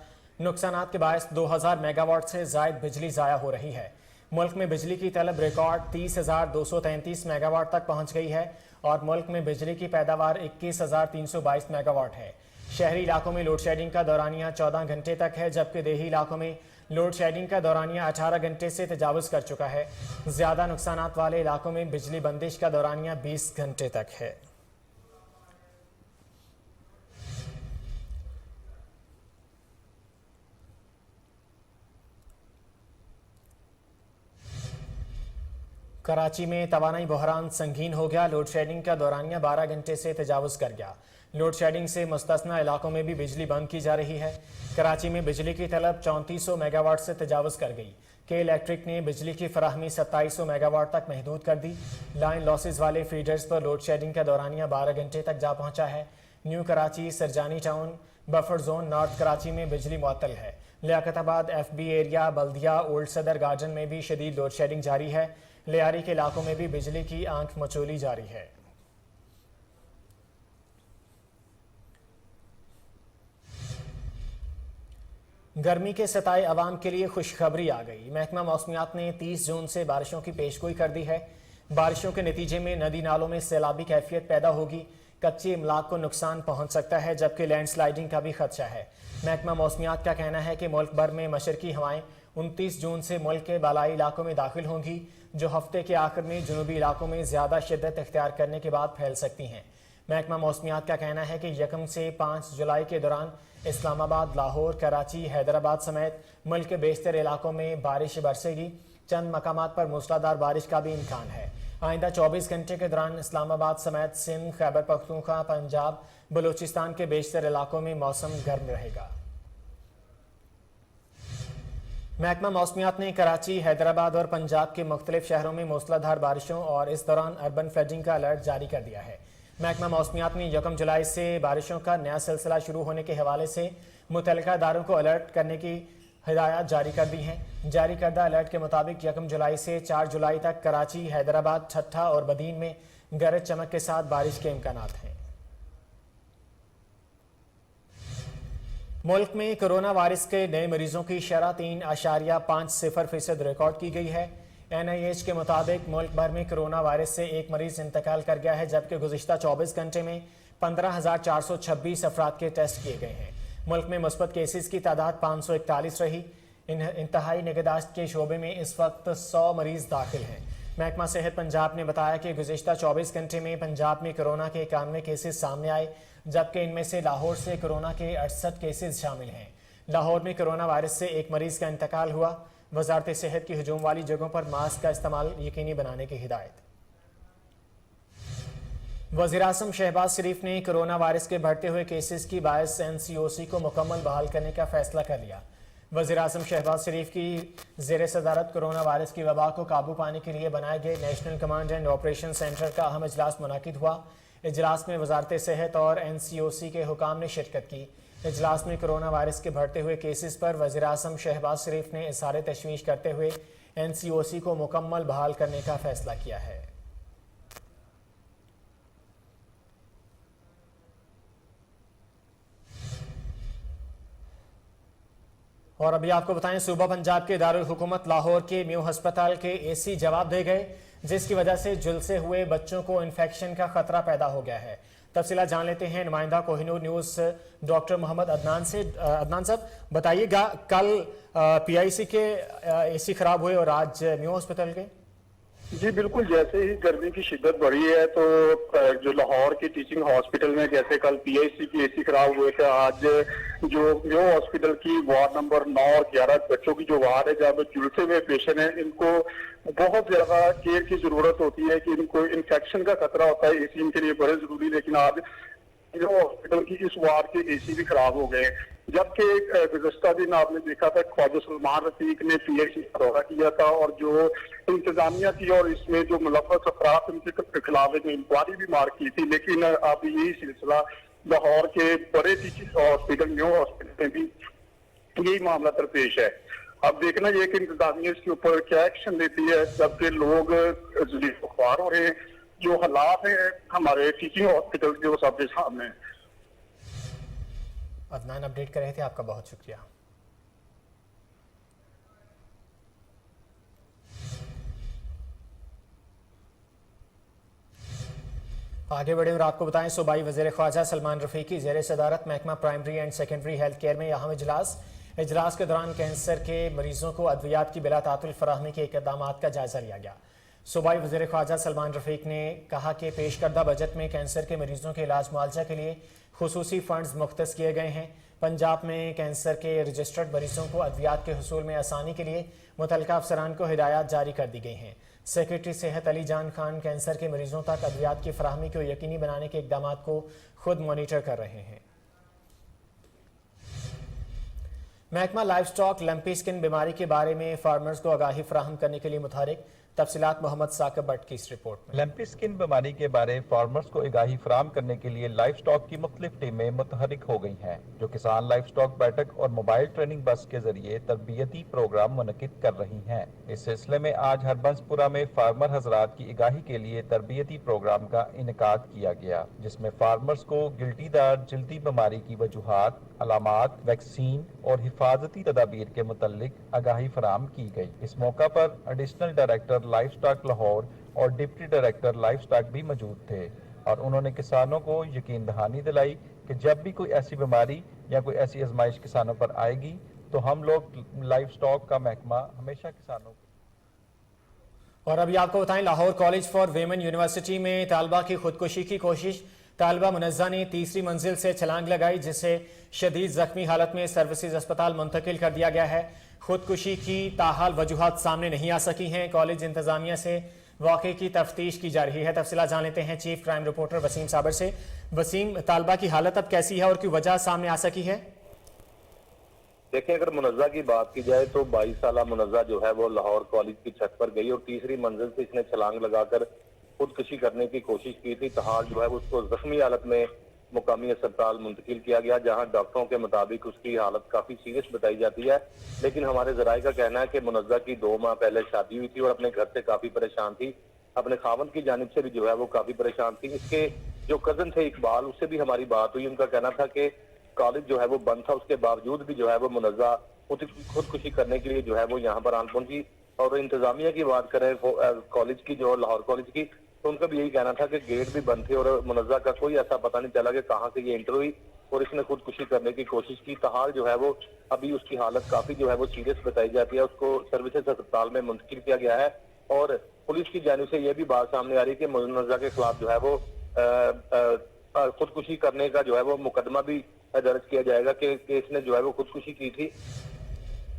नुकसानात के बायस 2,000 मेगावाट से जायद बिजली ज़ाया हो रही है। मुल्क में बिजली की तलब रिकॉर्ड 30,233 मेगावाट तक पहुंच गई है और मुल्क में बिजली की पैदावार 21,322 मेगावाट है। शहरी इलाकों में लोड शेडिंग का दौरानिया 14 घंटे तक है, जबकि देही इलाकों में लोड शेडिंग का दौरानिया 18 घंटे से तजावुज़ कर चुका है। ज़्यादा नुकसानात वाले इलाकों में बिजली बंदिश का दौरानिया 20 घंटे तक है। कराची में तवानाई बहरान संगीन हो गया। लोड शेडिंग का दौरानिया 12 घंटे से तजावुज़ कर गया। लोड शेडिंग से मुस्तस्ना इलाकों में भी बिजली बंद की जा रही है। कराची में बिजली की तलब 3400 मेगावाट से तजावुज़ कर गई। के इलेक्ट्रिक ने बिजली की फराहमी 2700 मेगावाट तक महदूद कर दी। लाइन लॉसेज वाले फीडर्स पर लोड शेडिंग का दौरानिया 12 घंटे तक जा पहुंचा है। New Karachi, Sarjani town, buffer zone, north Karachi में बिजली मुअत्तल है। लियाकताबाद, FB एरिया, बल्दिया, ओल्ड सदर गार्डन में भी शदीद लोड शेडिंग जारी है। लियारी के इलाकों में भी बिजली की आंख मचोली जारी है। गर्मी के सताए अवाम के लिए खुशखबरी आ गई। महकमा मौसमियात ने 30 जून से बारिशों की पेशगोई कर दी है। बारिशों के नतीजे में नदी नालों में सैलाबी कैफियत पैदा होगी। कच्चे इमलाक को नुकसान पहुंच सकता है, जबकि लैंडस्लाइडिंग का भी खदशा है। महकमा मौसमियात का कहना है कि मुल्क भर में मशरकी हवाएं 29 जून से मुल्क के बालाई इलाकों में दाखिल होंगी, जो हफ्ते के आखिर में जुनूबी इलाकों में ज़्यादा शिद्दत इख्तियार करने के बाद फैल सकती हैं। महकमा मौसमियात का कहना है कि 1 से 5 जुलाई के दौरान इस्लामाबाद, लाहौर, कराची, हैदराबाद समेत मुल्क के बेशतर इलाकों में बारिश बरसेगी। चंद मकामात पर मूसलाधार बारिश का भी इम्कान है। आइंदा 24 घंटे के दौरान इस्लामाबाद समेत सिंध, खैबर पख्तूनख्वा, पंजाब, बलूचिस्तान के बेशतर इलाकों में मौसम गर्म रहेगा। महकमा मौसमियात ने कराची, हैदराबाद और पंजाब के मुख्तलिफ शहरों में मूसलाधार बारिशों और इस दौरान अर्बन फ्लडिंग का अलर्ट जारी कर दिया है। महकमा मौसमियात ने 1 जुलाई से बारिशों का नया सिलसिला शुरू होने के हवाले से मुतल्लिका इदारों को अलर्ट करने की हिदायत जारी कर दी हैं। जारी करदा अलर्ट के मुताबिक 1 जुलाई से 4 जुलाई तक कराची, हैदराबाद, ठट्ठा और बदीन में गरज चमक के साथ बारिश के इम्कानात हैं। मुल्क में कोरोना वायरस के नए मरीजों की शरह 3.50% रिकॉर्ड की गई है। NIH के मुताबिक मुल्क भर में कोरोना वायरस से एक मरीज इंतकाल कर गया है, जबकि गुज़िश्ता 24 घंटे में 15,426 अफराद के टेस्ट किए गए हैं। मुल्क में मुस्बत केसेस की तादाद 541 रही। इंतहाई निगहदाश्त के शोबे में इस वक्त 100 मरीज दाखिल हैं। महकमा सेहत पंजाब ने बताया कि गुज़िश्ता 24 घंटे में पंजाब में कोरोना के 91 केसेस सामने आए, जबकि इनमें से लाहौर से कोरोना के 68 केसेस शामिल हैं। लाहौर में कोरोना वायरस से एक मरीज का इंतकाल हुआ। वजारत सेहत की हुजूम वाली जगहों पर मास्क का इस्तेमाल यकीनी बनाने की हिदायत। वज़ीर-ए-आज़म शहबाज शरीफ ने कोरोना वायरस के बढ़ते हुए केसेस की बायस NCOC को मुकम्मल बहाल करने का फैसला कर लिया। वज़ीर-ए-आज़म शहबाज शरीफ की ज़ेर सदारत कोरोना वायरस की वबा को काबू पाने के लिए बनाए गए national command and operation centre का अहम इजलास मुनाकिद हुआ। इजलास में वजारत सेहत और NCOC के हुकाम ने शिरकत की। इजलास में कोरोना वायरस के बढ़ते हुए केसेस पर वज़ीर-ए-आज़म शहबाज शरीफ ने इज़हार तशवीश करते हुए NCOC को मुकम्मल बहाल करने का फैसला किया है। और अभी आपको बताएं, सूबा पंजाब के दारुल हुकूमत लाहौर के म्यू अस्पताल के AC जवाब दे गए, जिसकी वजह से जुलसे हुए बच्चों को इन्फेक्शन का खतरा पैदा हो गया है। तफसीलात जान लेते हैं नुमाइंदा कोहिनूर न्यूज़ डॉक्टर मोहम्मद अदनान से। अदनान साहब बताइएगा, कल PIC के AC खराब हुए और आज म्यू अस्पताल के? जी बिल्कुल, जैसे ही गर्मी की शिद्दत बढ़ी है तो जो लाहौर के टीचिंग हॉस्पिटल में जैसे कल PIC की AC खराब हुए थे, आज जो हॉस्पिटल की वार्ड नंबर 9 और 11 बच्चों की जो वार्ड है जहाँ पे झुलसे हुए पेशेंट हैं, इनको बहुत ज्यादा केयर की जरूरत होती है कि इनको इन्फेक्शन का खतरा होता है। AC इनके लिए बड़े जरूरी, लेकिन आज जो हॉस्पिटल की इस वार्ड के AC भी खराब हो गए। जबकि गुज़श्ता दिन आपने देखा था ख्वाजा सलमान रफीक ने PIC का दौरा किया था और जो इंतजामिया थी और इसमें जो मुलव्वस अफराद उनके खिलाफ जो इंक्वायरी भी मार्क की थी, लेकिन अब यही सिलसिला लाहौर के बड़े टीचिंग हॉस्पिटल न्यू हॉस्पिटल में भी यही मामला दरपेश है। अब देखना यह कि इंतजामिया इसके ऊपर क्या एक्शन लेती है, जबकि लोग खुआर हो रहे हैं। जो हालात है हमारे टीचिंग हॉस्पिटल के वो सबके सामने है। अदनान अपडेट कर रहे थे, आपका बहुत शुक्रिया। आगे बढ़े और आपको बताएं, सूबाई वज़ीर ख्वाजा सलमान रफीक की ज़ेर सदारत महकमा primary and secondary health care में अहम इजलास के दौरान कैंसर के मरीजों को अद्वियात की बिला तातुल फराहमी के इक़दाम का जायजा लिया गया। सूबाई वज़ीर ख्वाजा सलमान रफीक ने कहा कि पेश करदा बजट में कैंसर के मरीजों के इलाज मुआवजा के लिए खुसूसी फंड्स मुख्तस किए गए हैं। पंजाब में कैंसर के रजिस्टर्ड मरीजों को अद्वियात के हुसूल में आसानी के लिए मुतल्लिका अफसरान को हिदायत जारी कर दी गई हैं। सेक्रेटरी सेहत अली जान खान कैंसर के मरीजों तक अद्वियात की फराहमी को यकीनी बनाने के इक़दाम को खुद मॉनिटर कर रहे हैं। महकमा लाइफ स्टॉक लंपी स्किन बीमारी के बारे में फार्मर्स को आगाही फराहम करने के लिए मुतहरिक। तफसीलात मोहम्मद साकिब भट्ट की इस रिपोर्ट में। लंपी स्किन बीमारी के बारे फार्मर्स को आगाही फराहम करने के लिए लाइफ स्टॉक की मुख्तलिफ टीमें मुतहरिक हो गई हैं, जो किसान लाइफ स्टॉक बैठक और मोबाइल ट्रेनिंग बस के जरिए तरबियती प्रोग्राम मुनकिद कर रही हैं। इस सिलसिले में आज हरबंसपुरा में फार्मर हजरात की आगाही के लिए तरबियती प्रोग्राम का इनेकाद किया गया, जिसमें फार्मर्स को गिल्टीदार जल्दी बीमारी की वजूहात, अलामात, वैक्सीन और हिफाजती तदाबीर के मुतल्लिक आगाही फराहम की गई। इस मौका पर additional director life stock Lahore और डिप्टी डायरेक्टर लाइफ स्टॉक भी मौजूद थे और उन्होंने किसानों को यकीन दहानी दिलाई कि जब भी कोई ऐसी बीमारी या कोई ऐसी आजमाइश किसानों पर आएगी तो हम लोग लाइफ स्टॉक का महकमा हमेशा किसानों को। और अभी आपको बताएं, Lahore college for women university में तालबा की खुदकुशी की कोशिश। तालबा मुनज़्ज़ा ने तीसरी मंजिल से छलांग लगाई, जिसे शदीद जख्मी हालत में सर्विसेज अस्पताल मुंतकिल कर दिया गया है। खुदकुशी की ताहाल वजूहात सामने नहीं आ सकी हैं। कॉलेज इंतजामिया से वाक़े की तफ्तीश की जा रही है। तफसीलात जान लेते हैं चीफ क्राइम रिपोर्टर वसीम साबर से। वसीम, तालबा की हालत अब कैसी है और क्यों वजह सामने आ सकी है? देखिए, अगर मुनज़्ज़ा की बात की जाए तो 22 साला मुनज़्ज़ा जो है वो लाहौर कॉलेज की छत पर गई और तीसरी मंजिल से इसने छलांग लगाकर खुदकुशी करने की कोशिश की थी। तहाल जो है उसको जख्मी हालत में मुकामी अस्पताल मुंतकिल किया गया, जहां डॉक्टरों के मुताबिक उसकी हालत काफी सीरियस बताई जाती है। लेकिन हमारे जराये का कहना है कि मुनज़्ज़ा की 2 माह पहले शादी हुई थी और अपने घर से काफी परेशान थी। अपने खावंद की जानिब से भी जो है वो काफी परेशान थी। इसके जो कजन थे इकबाल, उससे भी हमारी बात हुई। उनका कहना था कि कॉलेज जो है वो बंद था, उसके बावजूद भी जो है वो मुनज़्ज़ा खुदकुशी करने के लिए जो है वो यहाँ पर आन पहुंची। और इंतजामिया की बात करें कॉलेज की, जो लाहौर कॉलेज की, तो उनका भी यही कहना था कि गेट भी बंद थे और मुनज़्ज़ा का कोई ऐसा पता नहीं चला कि कहाँ से ये एंटर हुई और इसने खुदकुशी करने की कोशिश की। तहाल जो है वो अभी उसकी हालत काफी जो है वो सीरियस बताई जाती है। उसको सर्विसेज अस्पताल में मुंतकिल किया गया है और पुलिस की जानिब से यह भी बात सामने आ रही है कि मुनज़्ज़ा के खिलाफ जो है वो खुदकुशी करने का जो है वो मुकदमा भी दर्ज किया जाएगा कि इसने जो है वो खुदकुशी की थी।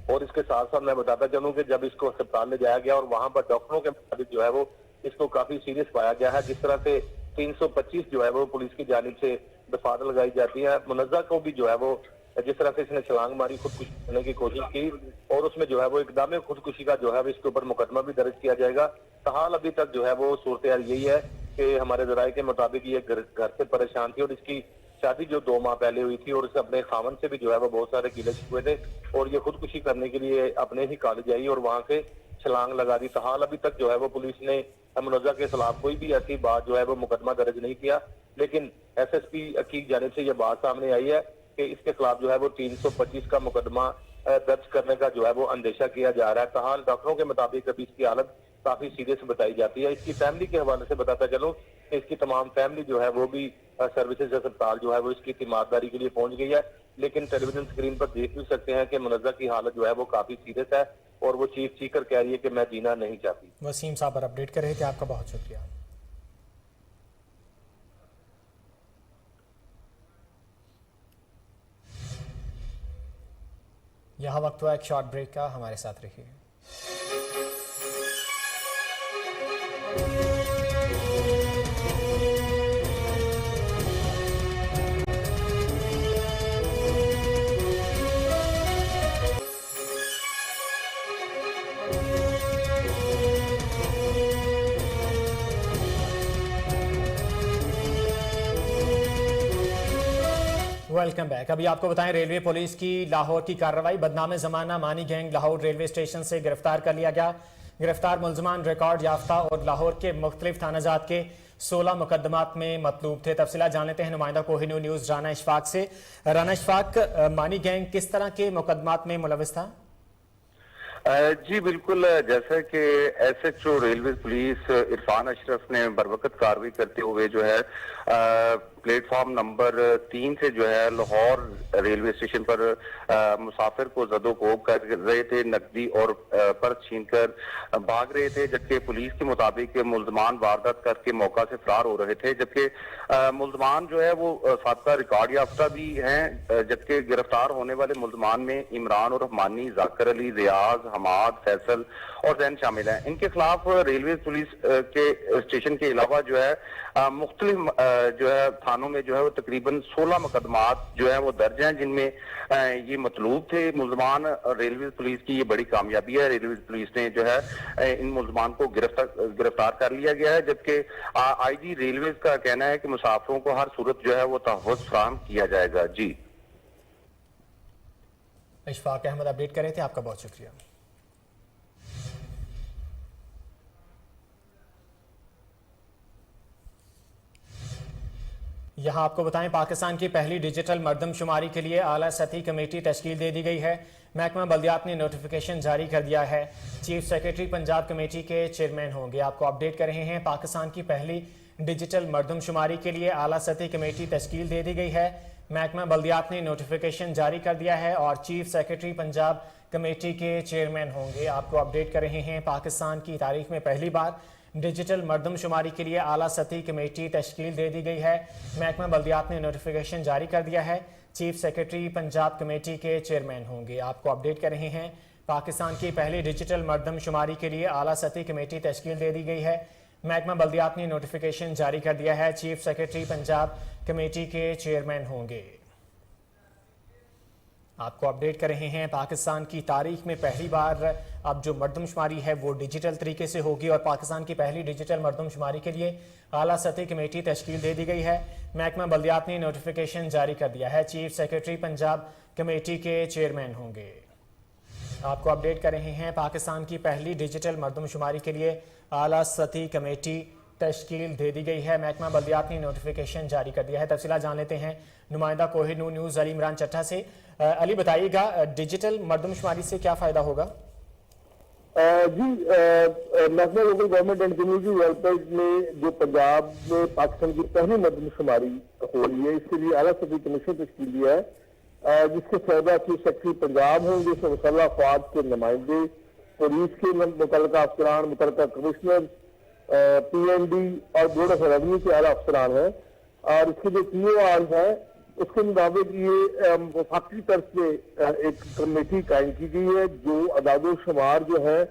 और इसके साथ साथ मैं बताता चलूं कि जब इसको अस्पताल ले जाया गया और वहां पर डॉक्टरों के मुताबिक जो है वो इसको काफी सीरियस पाया गया है। जिस तरह से 325 जो है वो पुलिस की जानिब से दफात लगाई जाती है। मुनज़्ज़ा को भी जो है वो जिस तरह से इसने छलांग मारी, खुदकुशी करने की कोशिश की और उसमें जो है वो इकदाम खुदकुशी का जो है इसके ऊपर मुकदमा भी दर्ज किया जाएगा। ताहाल अभी तक जो है वो सूरत हाल यही है कि हमारे ज़राए के मुताबिक ये घर से परेशान थी और इसकी शादी जो 2 माह पहले हुई थी और इसे अपने खामन से भी जो है वो बहुत सारे गिले शिकवे थे और ये खुदकुशी करने के लिए अपने ही कॉलेज आई और वहां से छलांग लगा दी। ताहाल अभी तक जो है वो पुलिस ने मुनज़्ज़ा के खिलाफ कोई भी ऐसी बात जो है वो मुकदमा दर्ज नहीं किया, लेकिन SSP की जानिब से यह बात सामने आई है कि इसके खिलाफ जो है वो 325 का मुकदमा दर्ज करने का जो है वो अंदेशा किया जा रहा है। ताहाल डॉक्टरों के मुताबिक अभी इसकी हालत काफी सीरियस बताई जाती है। इसकी फैमिली के हवाले से बताता चलूं कि इसकी तमाम फैमिली जो है वो भी सर्विसेज अस्पताल जो है वो इसकी तीमारदारी के लिए पहुंच गई है, लेकिन टेलीविजन स्क्रीन पर देख भी सकते हैं कि मुनज़्ज़ा की हालत जो है वो काफी सीरियस है और वो चीख कर कह रही है कि मैं जीना नहीं चाहती। वसीम साहब पर अपडेट कर रहे थे, आपका बहुत शुक्रिया। यहाँ वक्त हुआ एक शॉर्ट ब्रेक का, हमारे साथ रहिए। Welcome back. अभी आपको बताएं, रेलवे पुलिस की लाहौर की कार्रवाई, बदनाम जमाना मानी गैंग लाहौर रेलवे स्टेशन से गिरफ्तार कर लिया गया। गिरफ्तार मुलजमान रिकॉर्ड याफ्ता और लाहौर के मुख्तलिफ थानाजात के 16 मुकदमात में मतलूब थे। तफसीलात जान लेते हैं नुमाइंदा कोहिनूर न्यूज़ राना इशफाक से। राना इशफाक, मानी गैंग किस तरह के मुकदमात में मुलविस था? जी बिल्कुल, जैसा कि SHO railway police Irfan Ashraf ने बरवकत कार्रवाई करते हुए जो है प्लेटफॉर्म नंबर 3 से जो है लाहौर रेलवे स्टेशन पर मुसाफिर को जदोकोब कर रहे थे, नकदी और पर्स छीनकर भाग रहे थे, जबकि पुलिस के मुताबिक मुलजमान वारदात करके मौका से फरार हो रहे थे। जबकि मुलजमान जो है वो साबका रिकॉर्ड याफ्ता भी हैं, जबकि गिरफ्तार होने वाले मुलजमान में इमरान और रहमानी, जाकिर अली, रियाज, हमाद, फैसल और जैन शामिल हैं। इनके खिलाफ रेलवे पुलिस के स्टेशन के अलावा जो है मुख्तलिफ जो है थानों में जो है वो तकरीबन 16 मुकदमात जो है वो दर्ज हैं, जिनमें ये मतलूब थे मुलजमान। रेलवे पुलिस की ये बड़ी कामयाबी है, रेलवे पुलिस ने जो है इन मुलजमान को गिरफ्तार कर लिया गया है, जबकि IG रेलवे का कहना है कि मुसाफिरों को हर सूरत जो है वो तहफ़्फ़ुज़ फराहम किया जाएगा। जी इशफाक अहमद अपडेट कर रहे थे, आपका बहुत शुक्रिया। यहाँ आपको बताएं, पाकिस्तान की पहली डिजिटल मरदमशुमारी के लिए आला सतही कमेटी तश्कील दे दी गई है। महकमा बल्दियात ने नोटिफिकेशन जारी कर दिया है। चीफ सेक्रेटरी पंजाब कमेटी के चेयरमैन होंगे। आपको अपडेट कर रहे हैं, पाकिस्तान की पहली डिजिटल मरदमशुमारी के लिए आला सतही कमेटी तश्कील दे दी गई है। महकमा बल्दियात ने नोटिफिकेशन जारी कर दिया है और चीफ सेक्रेटरी पंजाब कमेटी के चेयरमैन होंगे। आपको अपडेट कर रहे हैं, पाकिस्तान की तारीख में पहली बार डिजिटल मरदमशुमारी के लिए आला सतही कमेटी तश्कील दे दी गई है। महकमा बल्दियात ने नोटिफिकेशन जारी कर दिया है। चीफ सेक्रेटरी पंजाब कमेटी के चेयरमैन होंगे। आपको अपडेट कर रहे हैं, पाकिस्तान की पहली डिजिटल मरदमशुमारी के लिए आला सतही कमेटी तश्कील दे दी गई है। महकमा बल्दियात ने नोटिफिकेशन जारी कर दिया है। चीफ सेक्रेटरी पंजाब कमेटी के चेयरमैन होंगे। आपको अपडेट कर रहे हैं, पाकिस्तान की तारीख में पहली बार अब जो मरदमशुमारी है वो डिजिटल तरीके से होगी और पाकिस्तान की पहली डिजिटल मरदमशुमारी के लिए आला सतही कमेटी तश्कील दे दी गई है। महकमा बल्दियात ने नोटिफिकेशन जारी कर दिया है। चीफ सेक्रेटरी पंजाब कमेटी के चेयरमैन होंगे। आपको अपडेट कर रहे हैं, पाकिस्तान की पहली डिजिटल मरदमशुमारी के लिए आला सतही कमेटी तश्कील दे दी गई है। महकमा बल्दियात ने नोटिफिकेशन जारी कर दिया है। तफसीलात जान लेते हैं नुमाइंदा कोहिनूर न्यूज़ अली इमरान चट्टा से। अली बताइएगा, डिजिटल मरदमशुमारी से क्या फ़ायदा होगा? जी, national local government and community welfare में जो पंजाब में पाकिस्तान की पहली मरदमशुमारी हो रही है, इसके लिए आला सतही कमीशन तश्कील दिया है, जिसके फायदा चीफ सेक्रेटरी पंजाब होंगे, इसमें मुसल्लह अफवाज के नुमाइंदे, पुलिस के मुतल्लिका अफसरान, मुतल्लिका कमिश्नर, PND और बोर्ड ऑफ रेवेन्यू के आला अफसरान हैं। और इसके जो PORs हैं उसके मुताबिक ये वफाकी तर्ज पे एक कमेटी कायम की गई है जो अदादो शुमार जो है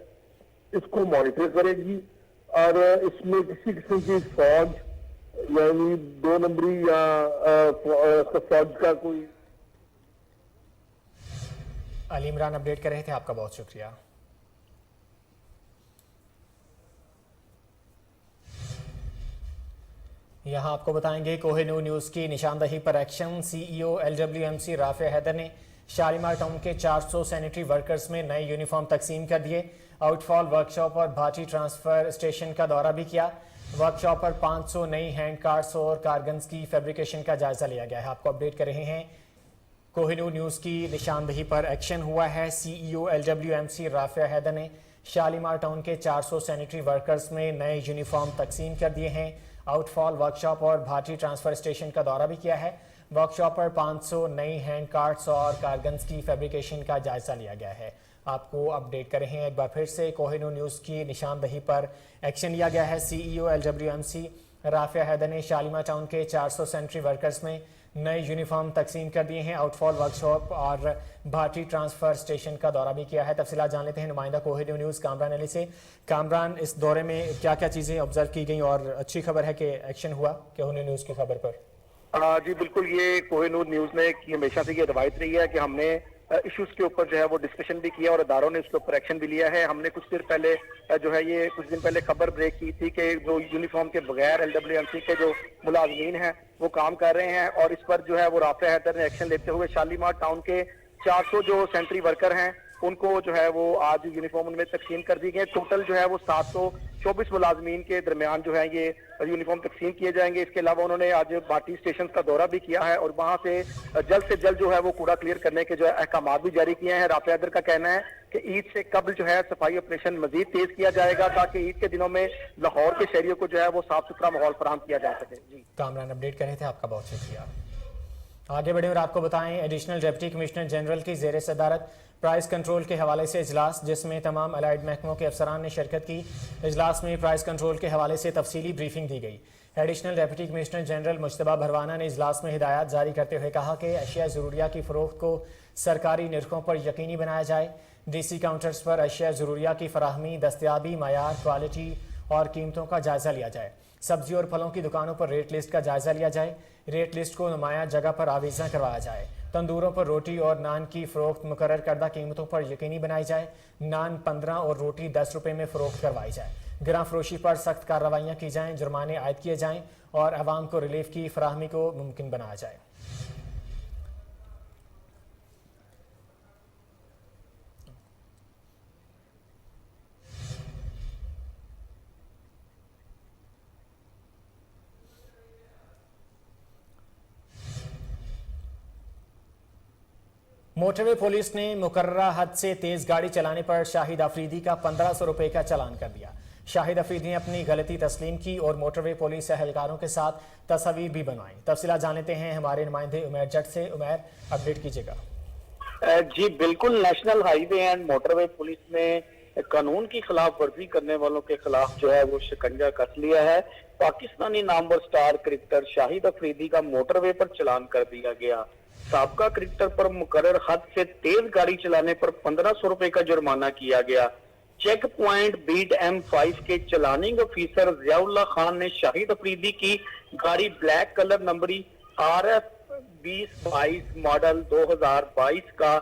इसको मॉनिटर करेगी और इसमें किसी किस्म की फौज यानी 2 नंबरी या फौज का कोई। अली इमरान अपडेट कर रहे थे, आपका बहुत शुक्रिया। यहां आपको बताएंगे कोहिनूर न्यूज की निशानदही पर action. CEO LWMC Rafia Haider ने शालीमार टाउन के 400 सैनिटरी वर्कर्स में नए यूनिफॉर्म तकसीम कर दिए। आउटफॉल वर्कशॉप और भाटी ट्रांसफर स्टेशन का दौरा भी किया। वर्कशॉप पर 500 नई हैंड कार्ड्स और कारगन्स की फैब्रिकेशन का जायजा लिया गया है। आपको अपडेट कर रहे हैं, कोहिनूर न्यूज की निशानदही पर एक्शन हुआ है। सीईओ LWMC राफिया हैदर ने शालीमार टाउन के 400 सैनिटरी वर्कर्स में नए यूनिफॉर्म तकसीम कर दिए हैं। आउटफॉल वर्कशॉप और भाटी ट्रांसफर स्टेशन का दौरा भी किया है। वर्कशॉप पर 500 नई हैंड कार्ड्स और कारगन्स की फैब्रिकेशन का जायजा लिया गया है। आपको अपडेट कर रहे हैं एक बार फिर से, कोहिनूर न्यूज़ की निशानदही पर एक्शन लिया गया है। सीईओ LWMC राफिया हैदर ने शालीमार टाउन के 400 सैनिटरी वर्कर्स में नए यूनिफॉर्म तकसीम कर दिए हैं। आउटफॉल वर्कशॉप और भाटी ट्रांसफर स्टेशन का दौरा भी किया है। तफसीलात जान लेते हैं नुमाइंदा कोहिनूर न्यूज़ कामरान अली से। कामरान, इस दौरे में क्या क्या चीज़ें ऑब्जर्व की गई और अच्छी खबर है कि एक्शन हुआ कोहिनूर न्यूज़ की खबर पर? जी बिल्कुल, ये कोहिनूर न्यूज़ ने की हमेशा से ये रवायत रही है कि हमने इश्यूज के ऊपर जो है वो डिस्कशन भी किया और इदारों ने उसके ऊपर एक्शन भी लिया है। हमने कुछ दिन पहले जो है ये कुछ दिन पहले खबर ब्रेक की थी कि जो यूनिफॉर्म के बगैर LWMC के जो मुलाजमीन हैं वो काम कर रहे हैं, और इस पर जो है वो राफिया हैदर ने एक्शन लेते हुए शालीमार टाउन के 400 जो सैनिटरी वर्कर हैं उनको जो है वो आज यूनिफॉर्म उनमें तकसीम कर दी गई। टोटल जो है वो 724 मुलाजमीन के दरमियान जो है ये यूनिफॉर्म तकसीम किए जाएंगे। इसके अलावा उन्होंने आज भाटी स्टेशन का दौरा भी किया है और वहां से जल्द जो है वो कूड़ा क्लियर करने के जो है अहकाम भी जारी किए हैं। राफिया हैदर का कहना है कि ईद से कबल जो है सफाई ऑपरेशन मजीद तेज किया जाएगा ताकि ईद के दिनों में लाहौर के शहरियों को जो है वो साफ सुथरा माहौल फराहम किया जा सके। जी कामरान अपडेट कर रहे थे, आपका बहुत शुक्रिया। आगे बढ़े और आपको बताएं, एडिशनल डिप्टी कमिश्नर जनरल की जेर सदारत प्राइस कंट्रोल के हवाले से इजलास, जिसमें तमाम अलाइड महकमों के अफसरान ने शिरकत की। इजलास में प्राइस कंट्रोल के हवाले से तफसीली ब्रीफिंग दी गई। Additional deputy commissioner general Mujtaba Bharwana ने इजलास में हिदायत जारी करते हुए कहा कि अशिया ज़रूरिया की फ़रोख्त को सरकारी निरखों पर यकीनी बनाया जाए। DC काउंटर्स पर अशिया ज़रूरिया की फराहमी, दस्तयाबी, मयार, क्वालिटी और कीमतों का जायज़ा लिया जाए। सब्जी और फलों की दुकानों पर रेट लिस्ट का जायज़ा लिया जाए। रेट लिस्ट को नुमाया जगह पर आवेज़ा करवाया जाए। तंदूरों पर रोटी और नान की फ़रोख्त मुकर्रर करदा कीमतों पर यकीनी बनाई जाए। नान 15 और रोटी 10 रुपये में फ़रोख्त करवाई जाए। गिरां फरोशी पर सख्त कार्रवाइयाँ की जाएँ, जुर्माने आयद किए जाएँ और आवाम को रिलीफ की फराहमी को मुमकिन बनाया जाए। मोटरवे पुलिस ने मुकर्ररा हद से तेज गाड़ी चलाने पर शाहिद अफरीदी का 1500 रुपए का चालान कर दिया। शाहिद अफरीदी ने अपनी गलती तस्लीम की और मोटरवे पुलिस एहलकारों के साथ तस्वीर भी बनवाई। तफसीलात जान लेते हैं हमारे नुमाइंदे उमैर जट से। उमैर, अपडेट कीजिएगा। जी बिल्कुल, national highway and motorway police ने कानून की खिलाफ वर्जी करने वालों के खिलाफ जो है वो शिकंजा कस लिया है। पाकिस्तानी नामवर स्टार क्रिकेटर शाहिद अफरीदी का मोटरवे पर चालान कर दिया गया। साबका क्रिकेटर पर मुकर्रर हद से तेज गाड़ी चलाने पर 1500 रुपए का जुर्माना किया गया। चेक पॉइंट बीट M5 के चलानिंग ऑफिसर जियाउल्लाह खान ने शाहिद अफरीदी की गाड़ी ब्लैक कलर नंबरी RF 2022 मॉडल 2022 का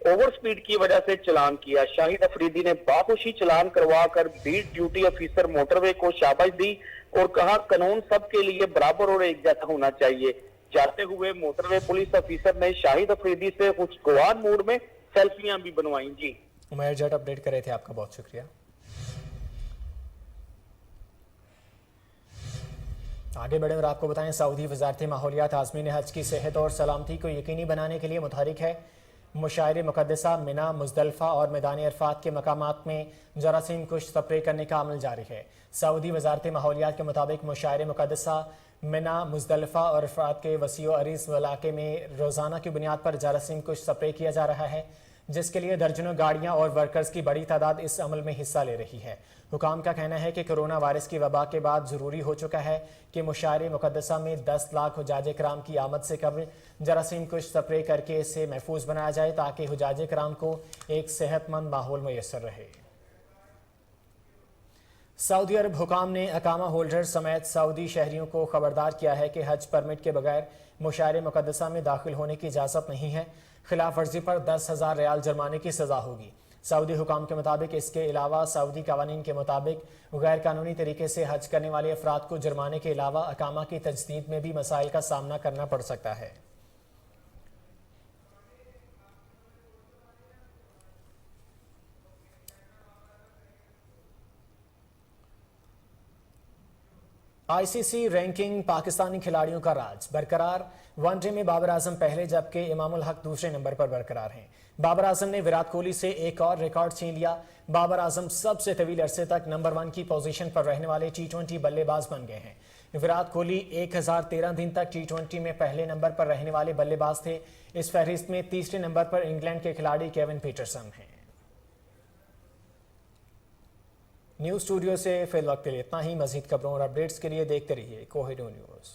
ओवर स्पीड की वजह से चालान किया। शाहिद अफरीदी ने बाखुशी चालान करवाकर बीट ड्यूटी ऑफिसर मोटरवे को शाबाश दी और कहा कानून सबके लिए बराबर और एक जैसा होना चाहिए। जाते हुए मोटरवे पुलिस ऑफिसर ने शाहिद अफरीदी से खुशगवार मूड में सेल्फियां भी बनवाई। जी उमैर जट अपडेट कर रहे थे, आपका बहुत शुक्रिया। आगे बढ़े और आपको बताएं, सऊदी वजारत माहौलियात आज़मीन हज की सेहत और सलामती को यकीनी बनाने के लिए मुतहरिक है। मुशायर मुक़द्दसा मिना, मुज़दलिफ़ा और मैदान अरफात के मकामात में जरासीम कुश स्प्रे करने का अमल जारी है। सऊदी वजारत माहौलियात के मुताबिक मुशायर मुक़द्दसा मिना, मुज़दलिफ़ा और अरफात के वसीओ अरीज़ इलाके में रोज़ाना की बुनियाद पर जरासीम कुश स्प्रे किया जा रहा है, जिसके लिए दर्जनों गाड़ियां और वर्कर्स की बड़ी तादाद इस अमल में हिस्सा ले रही है। हुकाम का कहना है कि कोरोना वायरस की वबा के बाद ज़रूरी हो चुका है कि मुशायर मुक़द्दसा में 10 लाख हुजाज कराम की आमद से कबल जरासीम कुश स्प्रे करके इसे महफूज बनाया जाए ताकि हुजाज कराम को एक सेहतमंद माहौल मैसर रहे। सऊदी अरब हुकाम ने अकामा होल्डर समेत सऊदी शहरियों को खबरदार किया है कि हज परमिट के बगैर मुशायर मुकद्दसा में दाखिल होने की इजाज़त नहीं है। खिलाफ वर्जी पर 10,000 रियाल जुर्माने की सज़ा होगी। सऊदी हुकाम के मुताबिक इसके अलावा सऊदी कवानीन के मुताबिक गैर कानूनी तरीके से हज करने वाले अफराद को जुर्माने के अलावा अकामा की तजदीद में भी मसाइल का सामना करना पड़ सकता है। आईसीसी रैंकिंग पाकिस्तानी खिलाड़ियों का राज बरकरार। वनडे में बाबर आजम पहले जबकि इमामुल हक दूसरे नंबर पर बरकरार हैं। बाबर आजम ने विराट कोहली से एक और रिकॉर्ड छीन लिया। बाबर आजम सबसे तवील अरसे तक नंबर 1 की पोजीशन पर रहने वाले T20 बल्लेबाज बन गए हैं। विराट कोहली 1013 दिन तक T20 में पहले नंबर पर रहने वाले बल्लेबाज थे। इस फहरिस्त में तीसरे नंबर पर इंग्लैंड के खिलाड़ी केविन पीटरसन हैं। न्यूज स्टूडियो से फिल वक्त के लिए इतना ही। मजीद खबरों और अपडेट्स के लिए देखते रहिए कोहिनूर न्यूज।